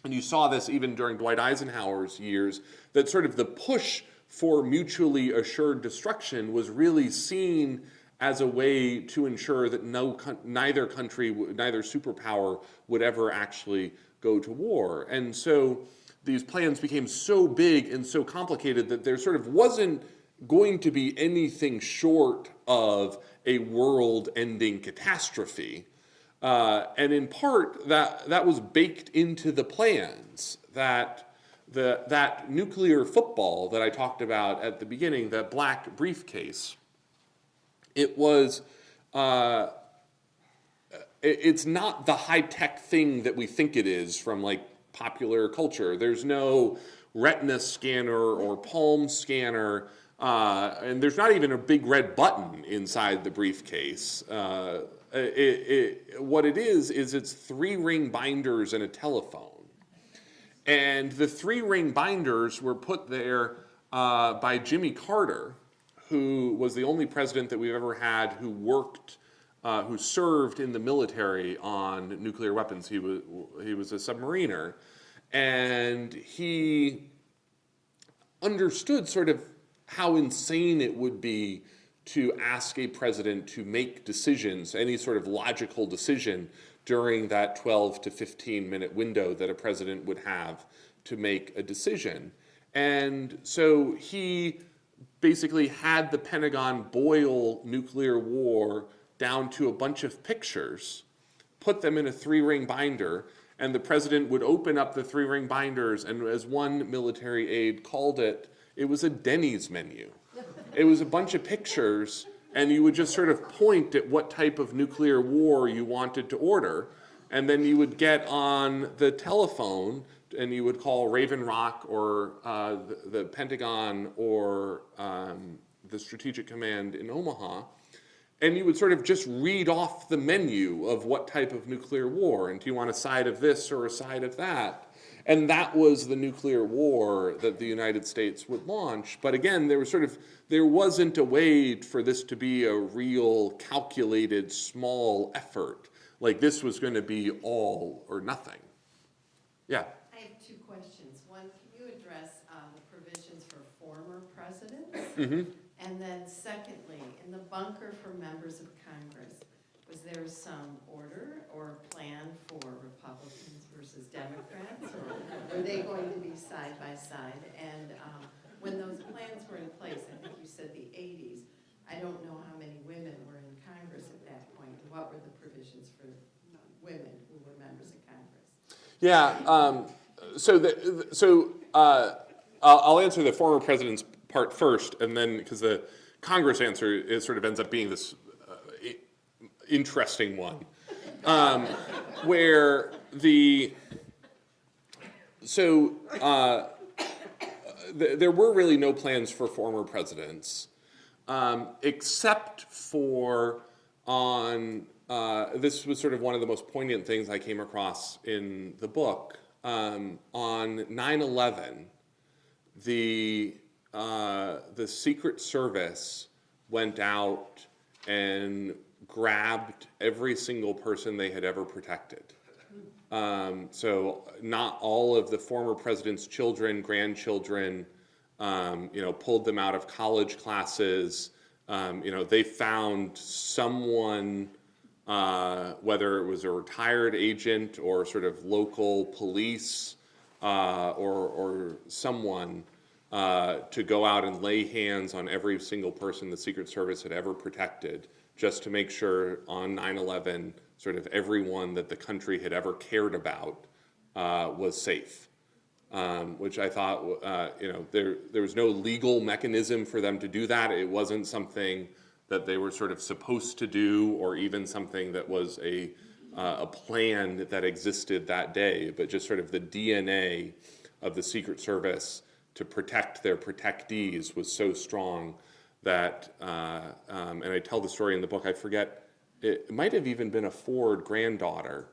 and you saw this even during Dwight Eisenhower's years, that sort of the push for mutually assured destruction was really seen as a way to ensure that neither country, neither superpower would ever actually go to war. And so these plans became so big and so complicated that there sort of wasn't going to be anything short of a world-ending catastrophe. And in part, that was baked into the plans, that that nuclear football that I talked about at the beginning, that black briefcase, it was, it's not the high-tech thing that we think it is from like popular culture. There's no retina scanner or palm scanner, and there's not even a big red button inside the briefcase. What it is it's 3-ring binders and a telephone. And the 3-ring binders were put there by Jimmy Carter, who was the only president that we've ever had who worked, who served in the military on nuclear weapons. He was a submariner, and he understood sort of how insane it would be to ask a president to make decisions, any sort of logical decision, during that 12 to 15-minute window that a president would have to make a decision. And so he basically had the Pentagon boil nuclear war down to a bunch of pictures, put them in a 3-ring binder, and the president would open up the 3-ring binders, and as one military aide called it, it was a Denny's menu. It was a bunch of pictures, and you would just sort of point at what type of nuclear war you wanted to order, and then you would get on the telephone and you would call Raven Rock or the Pentagon or the Strategic Command in Omaha, and you would sort of just read off the menu of what type of nuclear war, and do you want a side of this or a side of that? And that was the nuclear war that the United States would launch. But again, there wasn't a way for this to be a real calculated small effort. Like this was going to be all or nothing. Yeah. I have 2 questions. One, can you address the provisions for former presidents? Mm-hmm. And then secondly, in the bunker for members of Congress, was there some order or plan for Republicans versus Democrats? Or were they going to be side by side? And when those plans were in place, I think you said the 80s, I don't know how many women were in Congress at that point. What were the provisions for women who were members of Congress? Yeah. I'll answer the former president's part first, and then because the Congress answer is sort of ends up being this interesting one, where there were really no plans for former presidents, except for on this was sort of one of the most poignant things I came across in the book. On 9/11, the Secret Service went out and grabbed every single person they had ever protected. So not all of the former president's children, grandchildren, pulled them out of college classes. They found someone, whether it was a retired agent or sort of local police or someone, to go out and lay hands on every single person the Secret Service had ever protected, just to make sure on 9/11, sort of everyone that the country had ever cared about was safe. Which I thought, there was no legal mechanism for them to do that. It wasn't something that they were sort of supposed to do, or even something that was a plan that existed that day, but just sort of the DNA of the Secret Service to protect their protectees was so strong that, and I tell the story in the book, I forget, it might have even been a Ford granddaughter,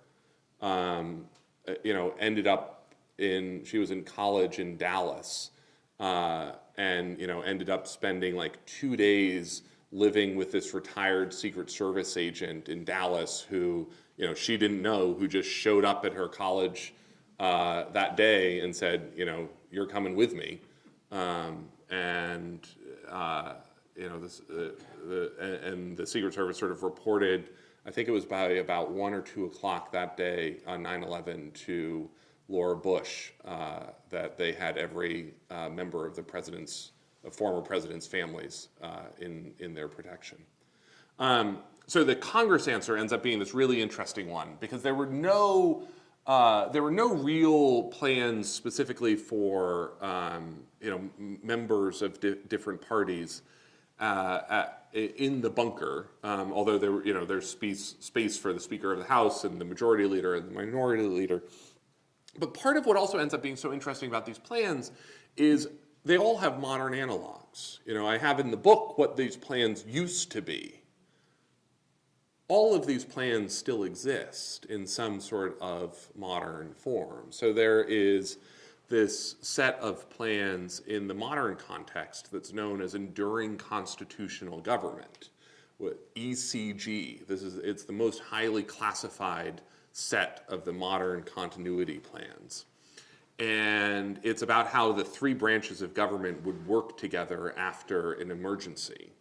ended up she was in college in Dallas, and, ended up spending like 2 days living with this retired Secret Service agent in Dallas who, she didn't know, who just showed up at her college that day and said, you're coming with me. And the Secret Service sort of reported, I think it was by about 1 or 2 o'clock that day on 9/11 to Laura Bush, that they had every member of the former president's families in their protection. So the Congress answer ends up being this really interesting one, because there were no real plans specifically for members of different parties in the bunker, although there's space for the Speaker of the House and the Majority Leader and the Minority Leader. But part of what also ends up being so interesting about these plans is they all have modern analogs. I have in the book what these plans used to be. All of these plans still exist in some sort of modern form. So there is this set of plans in the modern context that's known as enduring constitutional government, ECG. It's the most highly classified set of the modern continuity plans. And it's about how the three branches of government would work together after an emergency.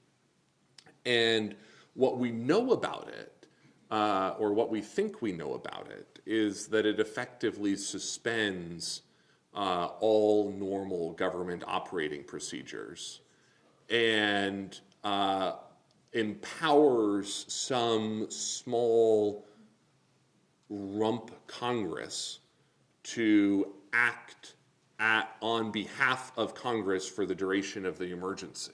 And what we know about it, or what we think we know about it, is that it effectively suspends all normal government operating procedures and empowers some small rump Congress to act on behalf of Congress for the duration of the emergency.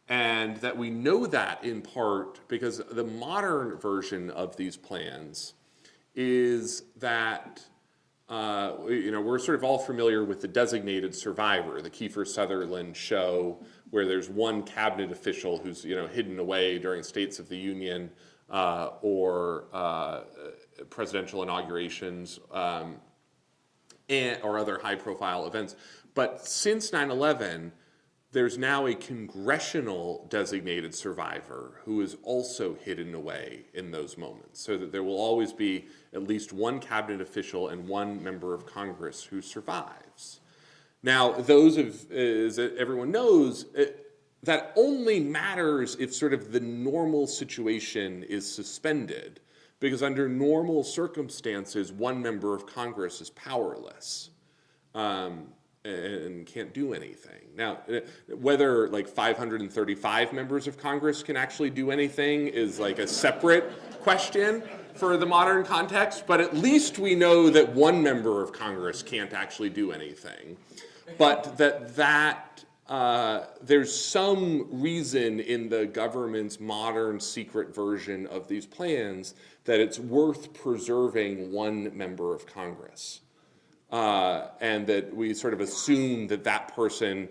And that we know that in part because the modern version of these plans is that we're sort of all familiar with the designated survivor, the Kiefer Sutherland show, where there's one cabinet official who's hidden away during States of the Union or presidential inaugurations or other high-profile events. But since 9/11, there's now a congressional designated survivor who is also hidden away in those moments, so that there will always be at least one cabinet official and one member of Congress who survives. Now, as everyone knows, that only matters if sort of the normal situation is suspended, because under normal circumstances, one member of Congress is powerless. And can't do anything. Now, whether like 535 members of Congress can actually do anything is like a separate question for the modern context, but at least we know that one member of Congress can't actually do anything. But there's some reason in the government's modern secret version of these plans that it's worth preserving one member of Congress. And that we sort of assume that person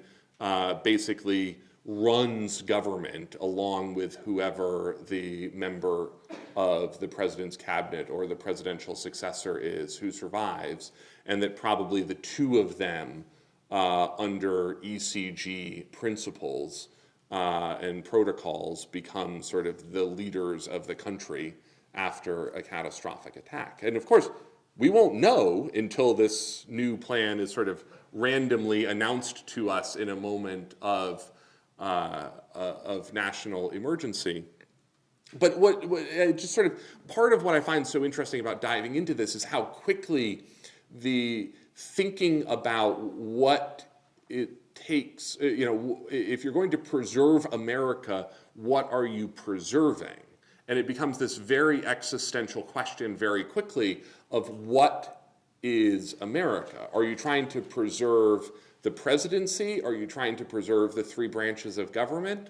basically runs government along with whoever the member of the president's cabinet or the presidential successor is who survives, and that probably the two of them under ECG principles and protocols become sort of the leaders of the country after a catastrophic attack. And of course, we won't know until this new plan is sort of randomly announced to us in a moment of national emergency. But what just sort of part of what I find so interesting about diving into this is how quickly the thinking about what it takes, if you're going to preserve America, what are you preserving? And it becomes this very existential question very quickly of what is America? Are you trying to preserve the presidency? Are you trying to preserve the three branches of government?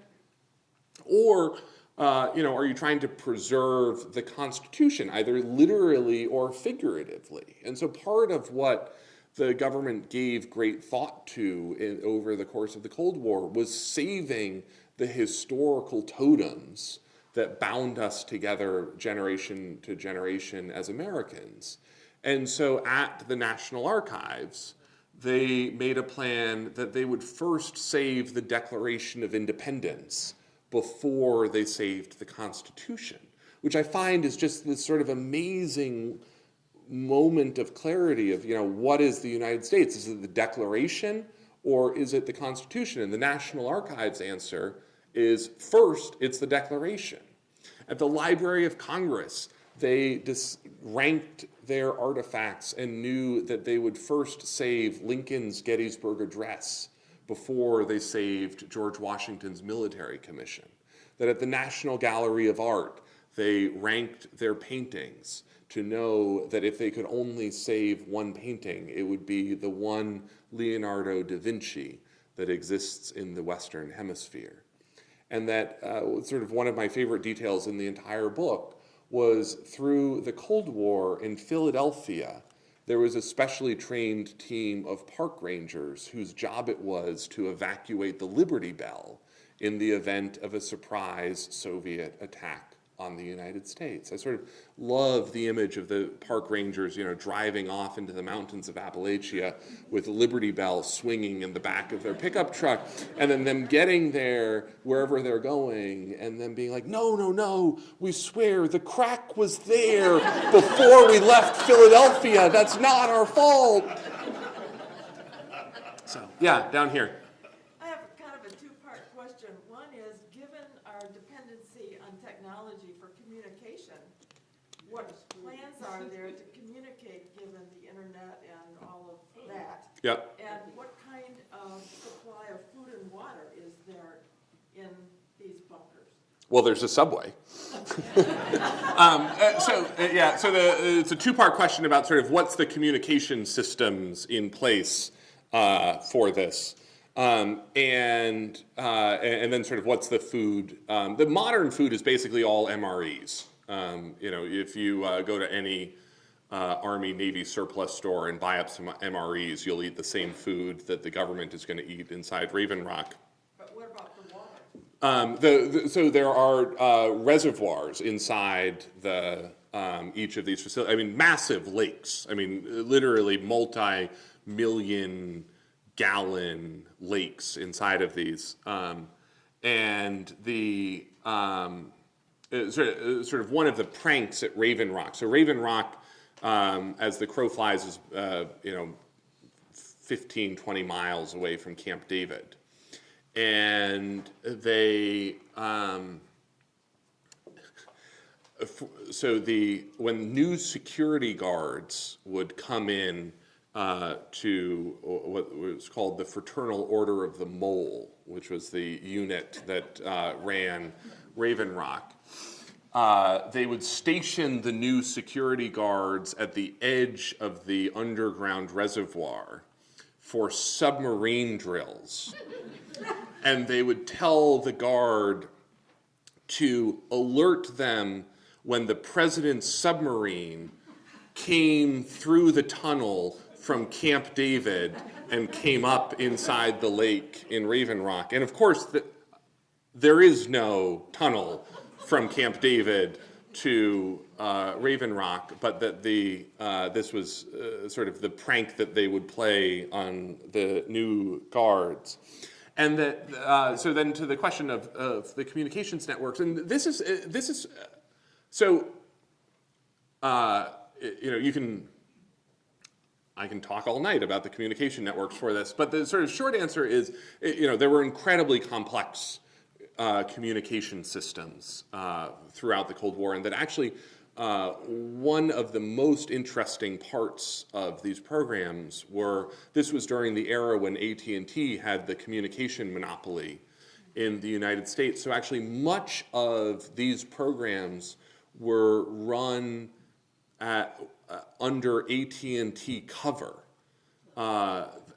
Or, are you trying to preserve the Constitution, either literally or figuratively? And so part of what the government gave great thought to over the course of the Cold War was saving the historical totems that bound us together generation to generation as Americans. And so at the National Archives, they made a plan that they would first save the Declaration of Independence before they saved the Constitution, which I find is just this sort of amazing moment of clarity of, what is the United States? Is it the Declaration or is it the Constitution? And the National Archives answer is first, it's the Declaration. At the Library of Congress, they ranked their artifacts and knew that they would first save Lincoln's Gettysburg Address before they saved George Washington's military commission. That at the National Gallery of Art, they ranked their paintings to know that if they could only save one painting, it would be the one Leonardo da Vinci that exists in the Western Hemisphere. And that sort of one of my favorite details in the entire book was through the Cold War in Philadelphia, there was a specially trained team of park rangers whose job it was to evacuate the Liberty Bell in the event of a surprise Soviet attack on the United States. I sort of love the image of the park rangers, driving off into the mountains of Appalachia with Liberty Bell swinging in the back of their pickup truck, and then them getting there wherever they're going, and then being like, no, we swear the crack was there before we left Philadelphia. That's not our fault. So, yeah, down here. I have kind of a two-part question. One is, given our dependency on technology for communication, what plans are there to communicate given the internet and all of that? Yep. And what kind of supply of food and water is there in these bunkers? Well, there's a subway. It's a two-part question about sort of what's the communication systems in place for this. And then sort of what's the food. The modern food is basically all MREs. If you go to any Army, Navy surplus store and buy up some MREs, you'll eat the same food that the government is going to eat inside Raven Rock. But what about the water? So there are reservoirs inside each of these facilities. I mean, massive lakes. I mean, literally multi-million gallon lakes inside of these, and the sort of one of the pranks at Raven Rock. So Raven Rock, as the crow flies, is 15, 20 miles away from Camp David, and they when new security guards would come in to what was called the Fraternal Order of the Mole, which was the unit that ran Raven Rock. They would station the new security guards at the edge of the underground reservoir for submarine drills. And they would tell the guard to alert them when the president's submarine came through the tunnel from Camp David and came up inside the lake in Raven Rock. And of course, there is no tunnel from Camp David to Raven Rock, but that this was sort of the prank that they would play on the new guards. And that so then to the question of the communications networks, and this is so I can talk all night about the communication networks for this, but the sort of short answer is, there were incredibly complex communication systems throughout the Cold War, and that actually one of the most interesting parts of these programs this was during the era when AT&T had the communication monopoly in the United States. So actually much of these programs were run under AT&T cover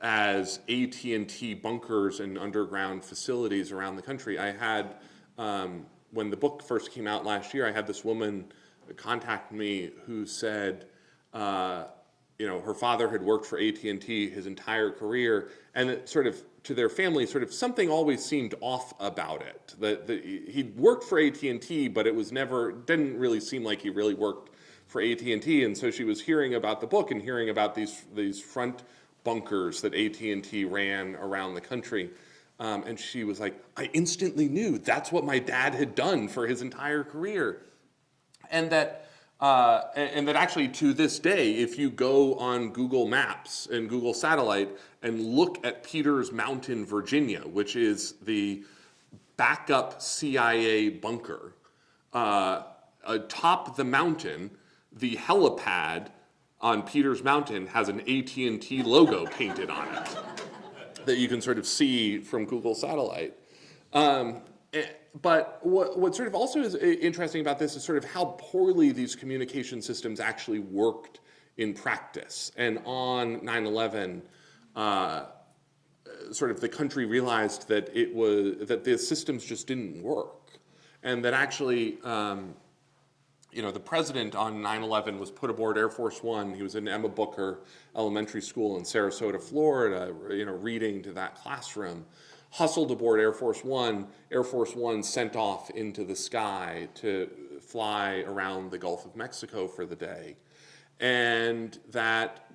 as AT&T bunkers and underground facilities around the country. I had, when the book first came out last year, I had this woman contact me who said, her father had worked for AT&T his entire career, and it sort of, to their family, sort of something always seemed off about it. That he'd worked for AT&T, but didn't really seem like he really worked for AT&T, and so she was hearing about the book and hearing about these front bunkers that AT&T ran around the country, and she was like, I instantly knew that's what my dad had done for his entire career, and that actually to this day, if you go on Google Maps and Google Satellite and look at Peters Mountain, Virginia, which is the backup CIA bunker, atop the mountain, the helipad on Peters Mountain has an AT&T logo painted on it that you can sort of see from Google Satellite. But what sort of also is interesting about this is sort of how poorly these communication systems actually worked in practice. And on 9/11, sort of the country realized that that the systems just didn't work, and that actually, the president on 9/11 was put aboard Air Force One. He was in Emma Booker Elementary School in Sarasota, Florida, reading to that classroom. Hustled aboard Air Force One. Air Force One sent off into the sky to fly around the Gulf of Mexico for the day. And that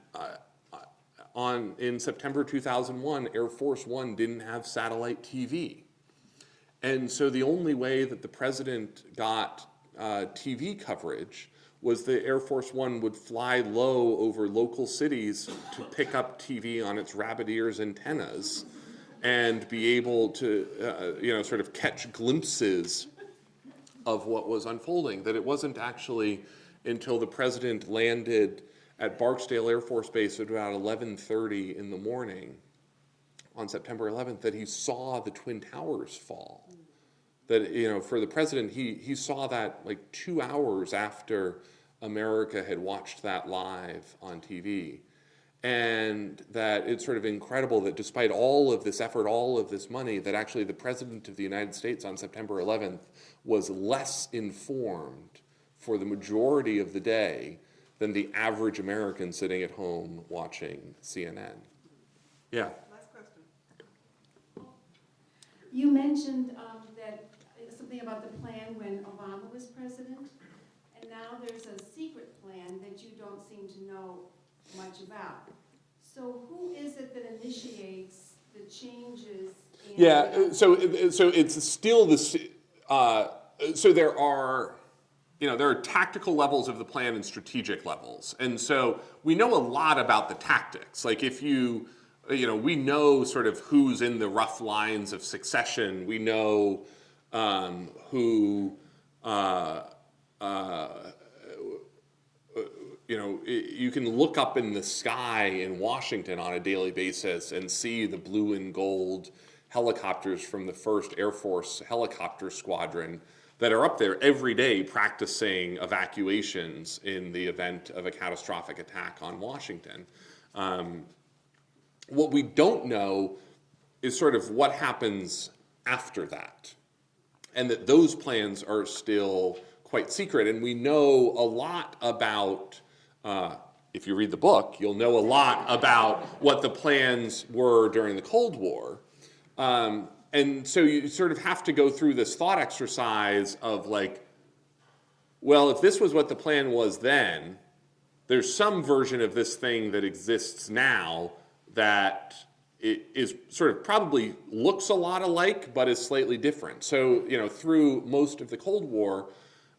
in September 2001, Air Force One didn't have satellite TV. And so the only way that the president got TV coverage was the Air Force One would fly low over local cities to pick up TV on its rabbit ears antennas and be able to, sort of catch glimpses of what was unfolding. That it wasn't actually until the president landed at Barksdale Air Force Base at about 11:30 in the morning on September 11th that he saw the Twin Towers fall. That, for the president, he saw that like 2 hours after America had watched that live on TV. And that it's sort of incredible that despite all of this effort, all of this money, that actually the President of the United States on September 11th was less informed for the majority of the day than the average American sitting at home watching CNN. Yeah. Last question. You mentioned something about the plan when Obama was president, and now there's a secret plan that you don't seem to know much about. So who is it that initiates the changes? So it's still this. So there are tactical levels of the plan and strategic levels, and so we know a lot about the tactics. Like if we know sort of who's in the rough lines of succession. We know who. You can look up in the sky in Washington on a daily basis and see the blue and gold helicopters from the 1st Air Force Helicopter Squadron that are up there every day practicing evacuations in the event of a catastrophic attack on Washington. What we don't know is sort of what happens after that, and that those plans are still quite secret. And we know a lot about, if you read the book, you'll know a lot about what the plans were during the Cold War. And so you sort of have to go through this thought exercise of like, well, if this was what the plan was then, there's some version of this thing that exists now that it is sort of probably looks a lot alike, but is slightly different. So, through most of the Cold War,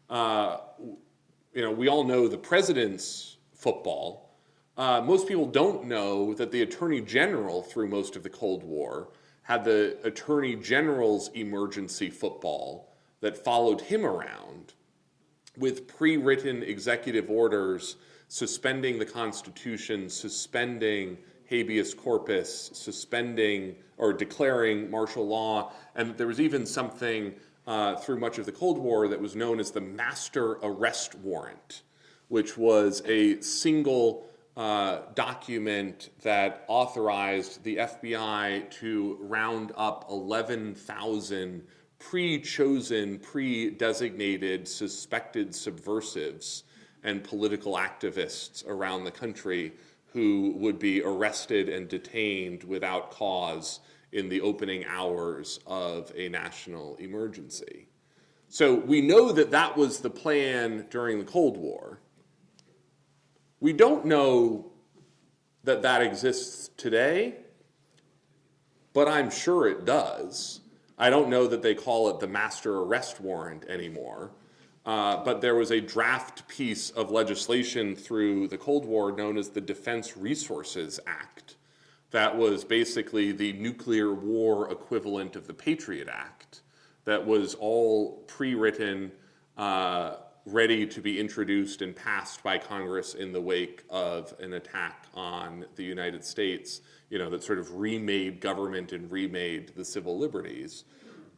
we all know the president's football. Most people don't know that the Attorney General through most of the Cold War had the Attorney General's emergency football that followed him around with pre-written executive orders suspending the Constitution, suspending habeas corpus, suspending or declaring martial law. And there was even something through much of the Cold War that was known as the Master Arrest Warrant, which was a single document that authorized the FBI to round up 11,000 pre-chosen, pre-designated, suspected subversives and political activists around the country who would be arrested and detained without cause in the opening hours of a national emergency. So we know that that was the plan during the Cold War. We don't know that that exists today, but I'm sure it does. I don't know that they call it the Master Arrest Warrant anymore, but there was a draft piece of legislation through the Cold War known as the Defense Resources Act that was basically the nuclear war equivalent of the Patriot Act that was all pre-written ready to be introduced and passed by Congress in the wake of an attack on the United States, that sort of remade government and remade the civil liberties.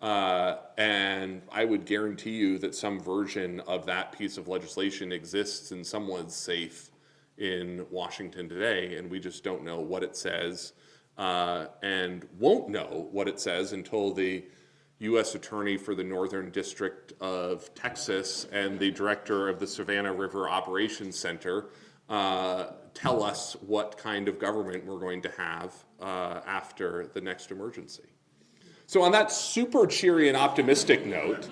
And I would guarantee you that some version of that piece of legislation exists in someone's safe in Washington today, and we just don't know what it says, and won't know what it says until the U.S. Attorney for the Northern District of Texas and the Director of the Savannah River Operations Center tell us what kind of government we're going to have after the next emergency. So on that super cheery and optimistic note,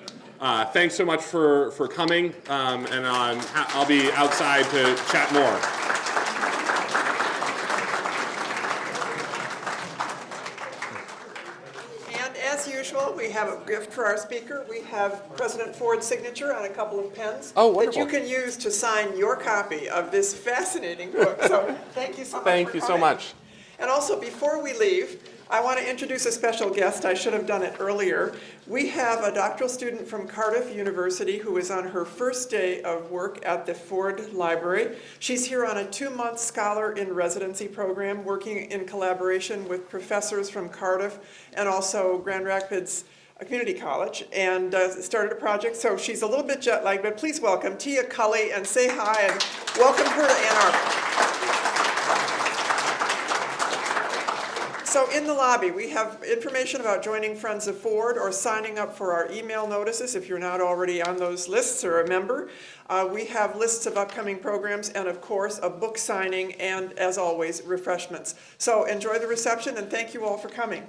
thanks so much for coming, and I'll be outside to chat more. And as usual, we have a gift for our speaker. We have President Ford's signature on a couple of pens Oh, wonderful. that you can use to sign your copy of this fascinating book. So thank you so much for Thank you so coming. much. And also, before we leave, I want to introduce a special guest. I should have done it earlier. We have a doctoral student from Cardiff University who is on her first day of work at the Ford Library. She's here on a 2-month scholar in residency program, working in collaboration with professors from Cardiff and also Grand Rapids Community College, and started a project. So she's a little bit jet lagged, but please welcome Tia Cully and say hi and welcome her to Ann Arbor. So in the lobby, we have information about joining Friends of Ford or signing up for our email notices if you're not already on those lists or a member. We have lists of upcoming programs and, of course, a book signing and, as always, refreshments. So enjoy the reception, and thank you all for coming.